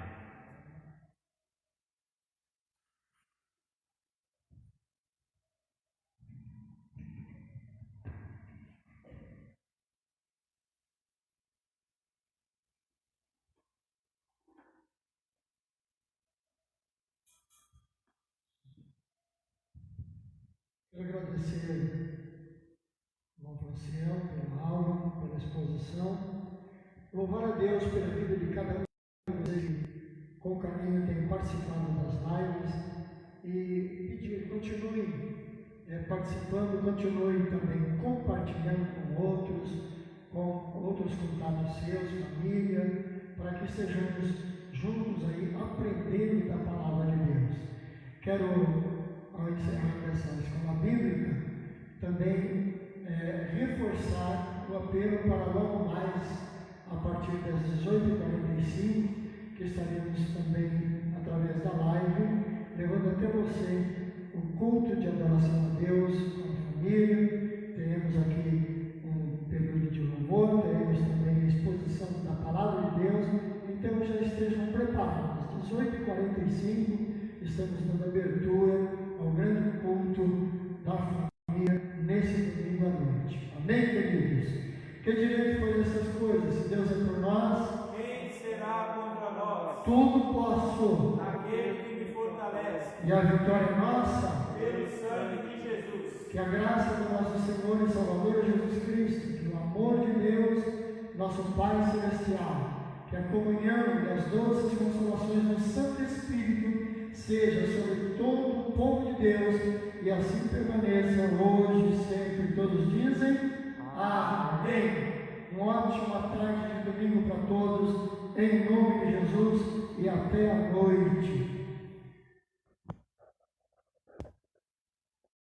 Quero agradecer ao irmão Franciel pela aula, pela exposição. Louvar a Deus pela vida de cada um de vocês que com carinho tem participado das lives e pedir, continuem participando, continuem também compartilhando com outros contatos seus, família, para que estejamos juntos aí aprendendo da palavra de Deus. Quero, ao encerrar dessa escola bíblica, também reforçar o apelo para logo mais, a partir das 18h45, que estaremos também, através da live, levando até você o culto de adoração a Deus com a família. Teremos aqui um período de louvor, teremos também a exposição da palavra de Deus. Então já estejam preparados. Às 18h45 estamos dando abertura ao grande culto da família nesse domingo à noite. Amém, queridos? Que direi depois dessas coisas? Se Deus é por nós, quem será contra nós? tudo posso Aquele que me fortalece. e a vitória é nossa. Pelo sangue de Jesus. Que a graça do nosso Senhor e Salvador Jesus Cristo, que o amor de Deus, nosso Pai Celestial, que a comunhão e as doces consolações do Santo Espírito seja sobre todo o povo de Deus e assim permaneça hoje, sempre, todos dizem amém. Uma ótima tarde de domingo para todos, em nome de Jesus, e até a noite.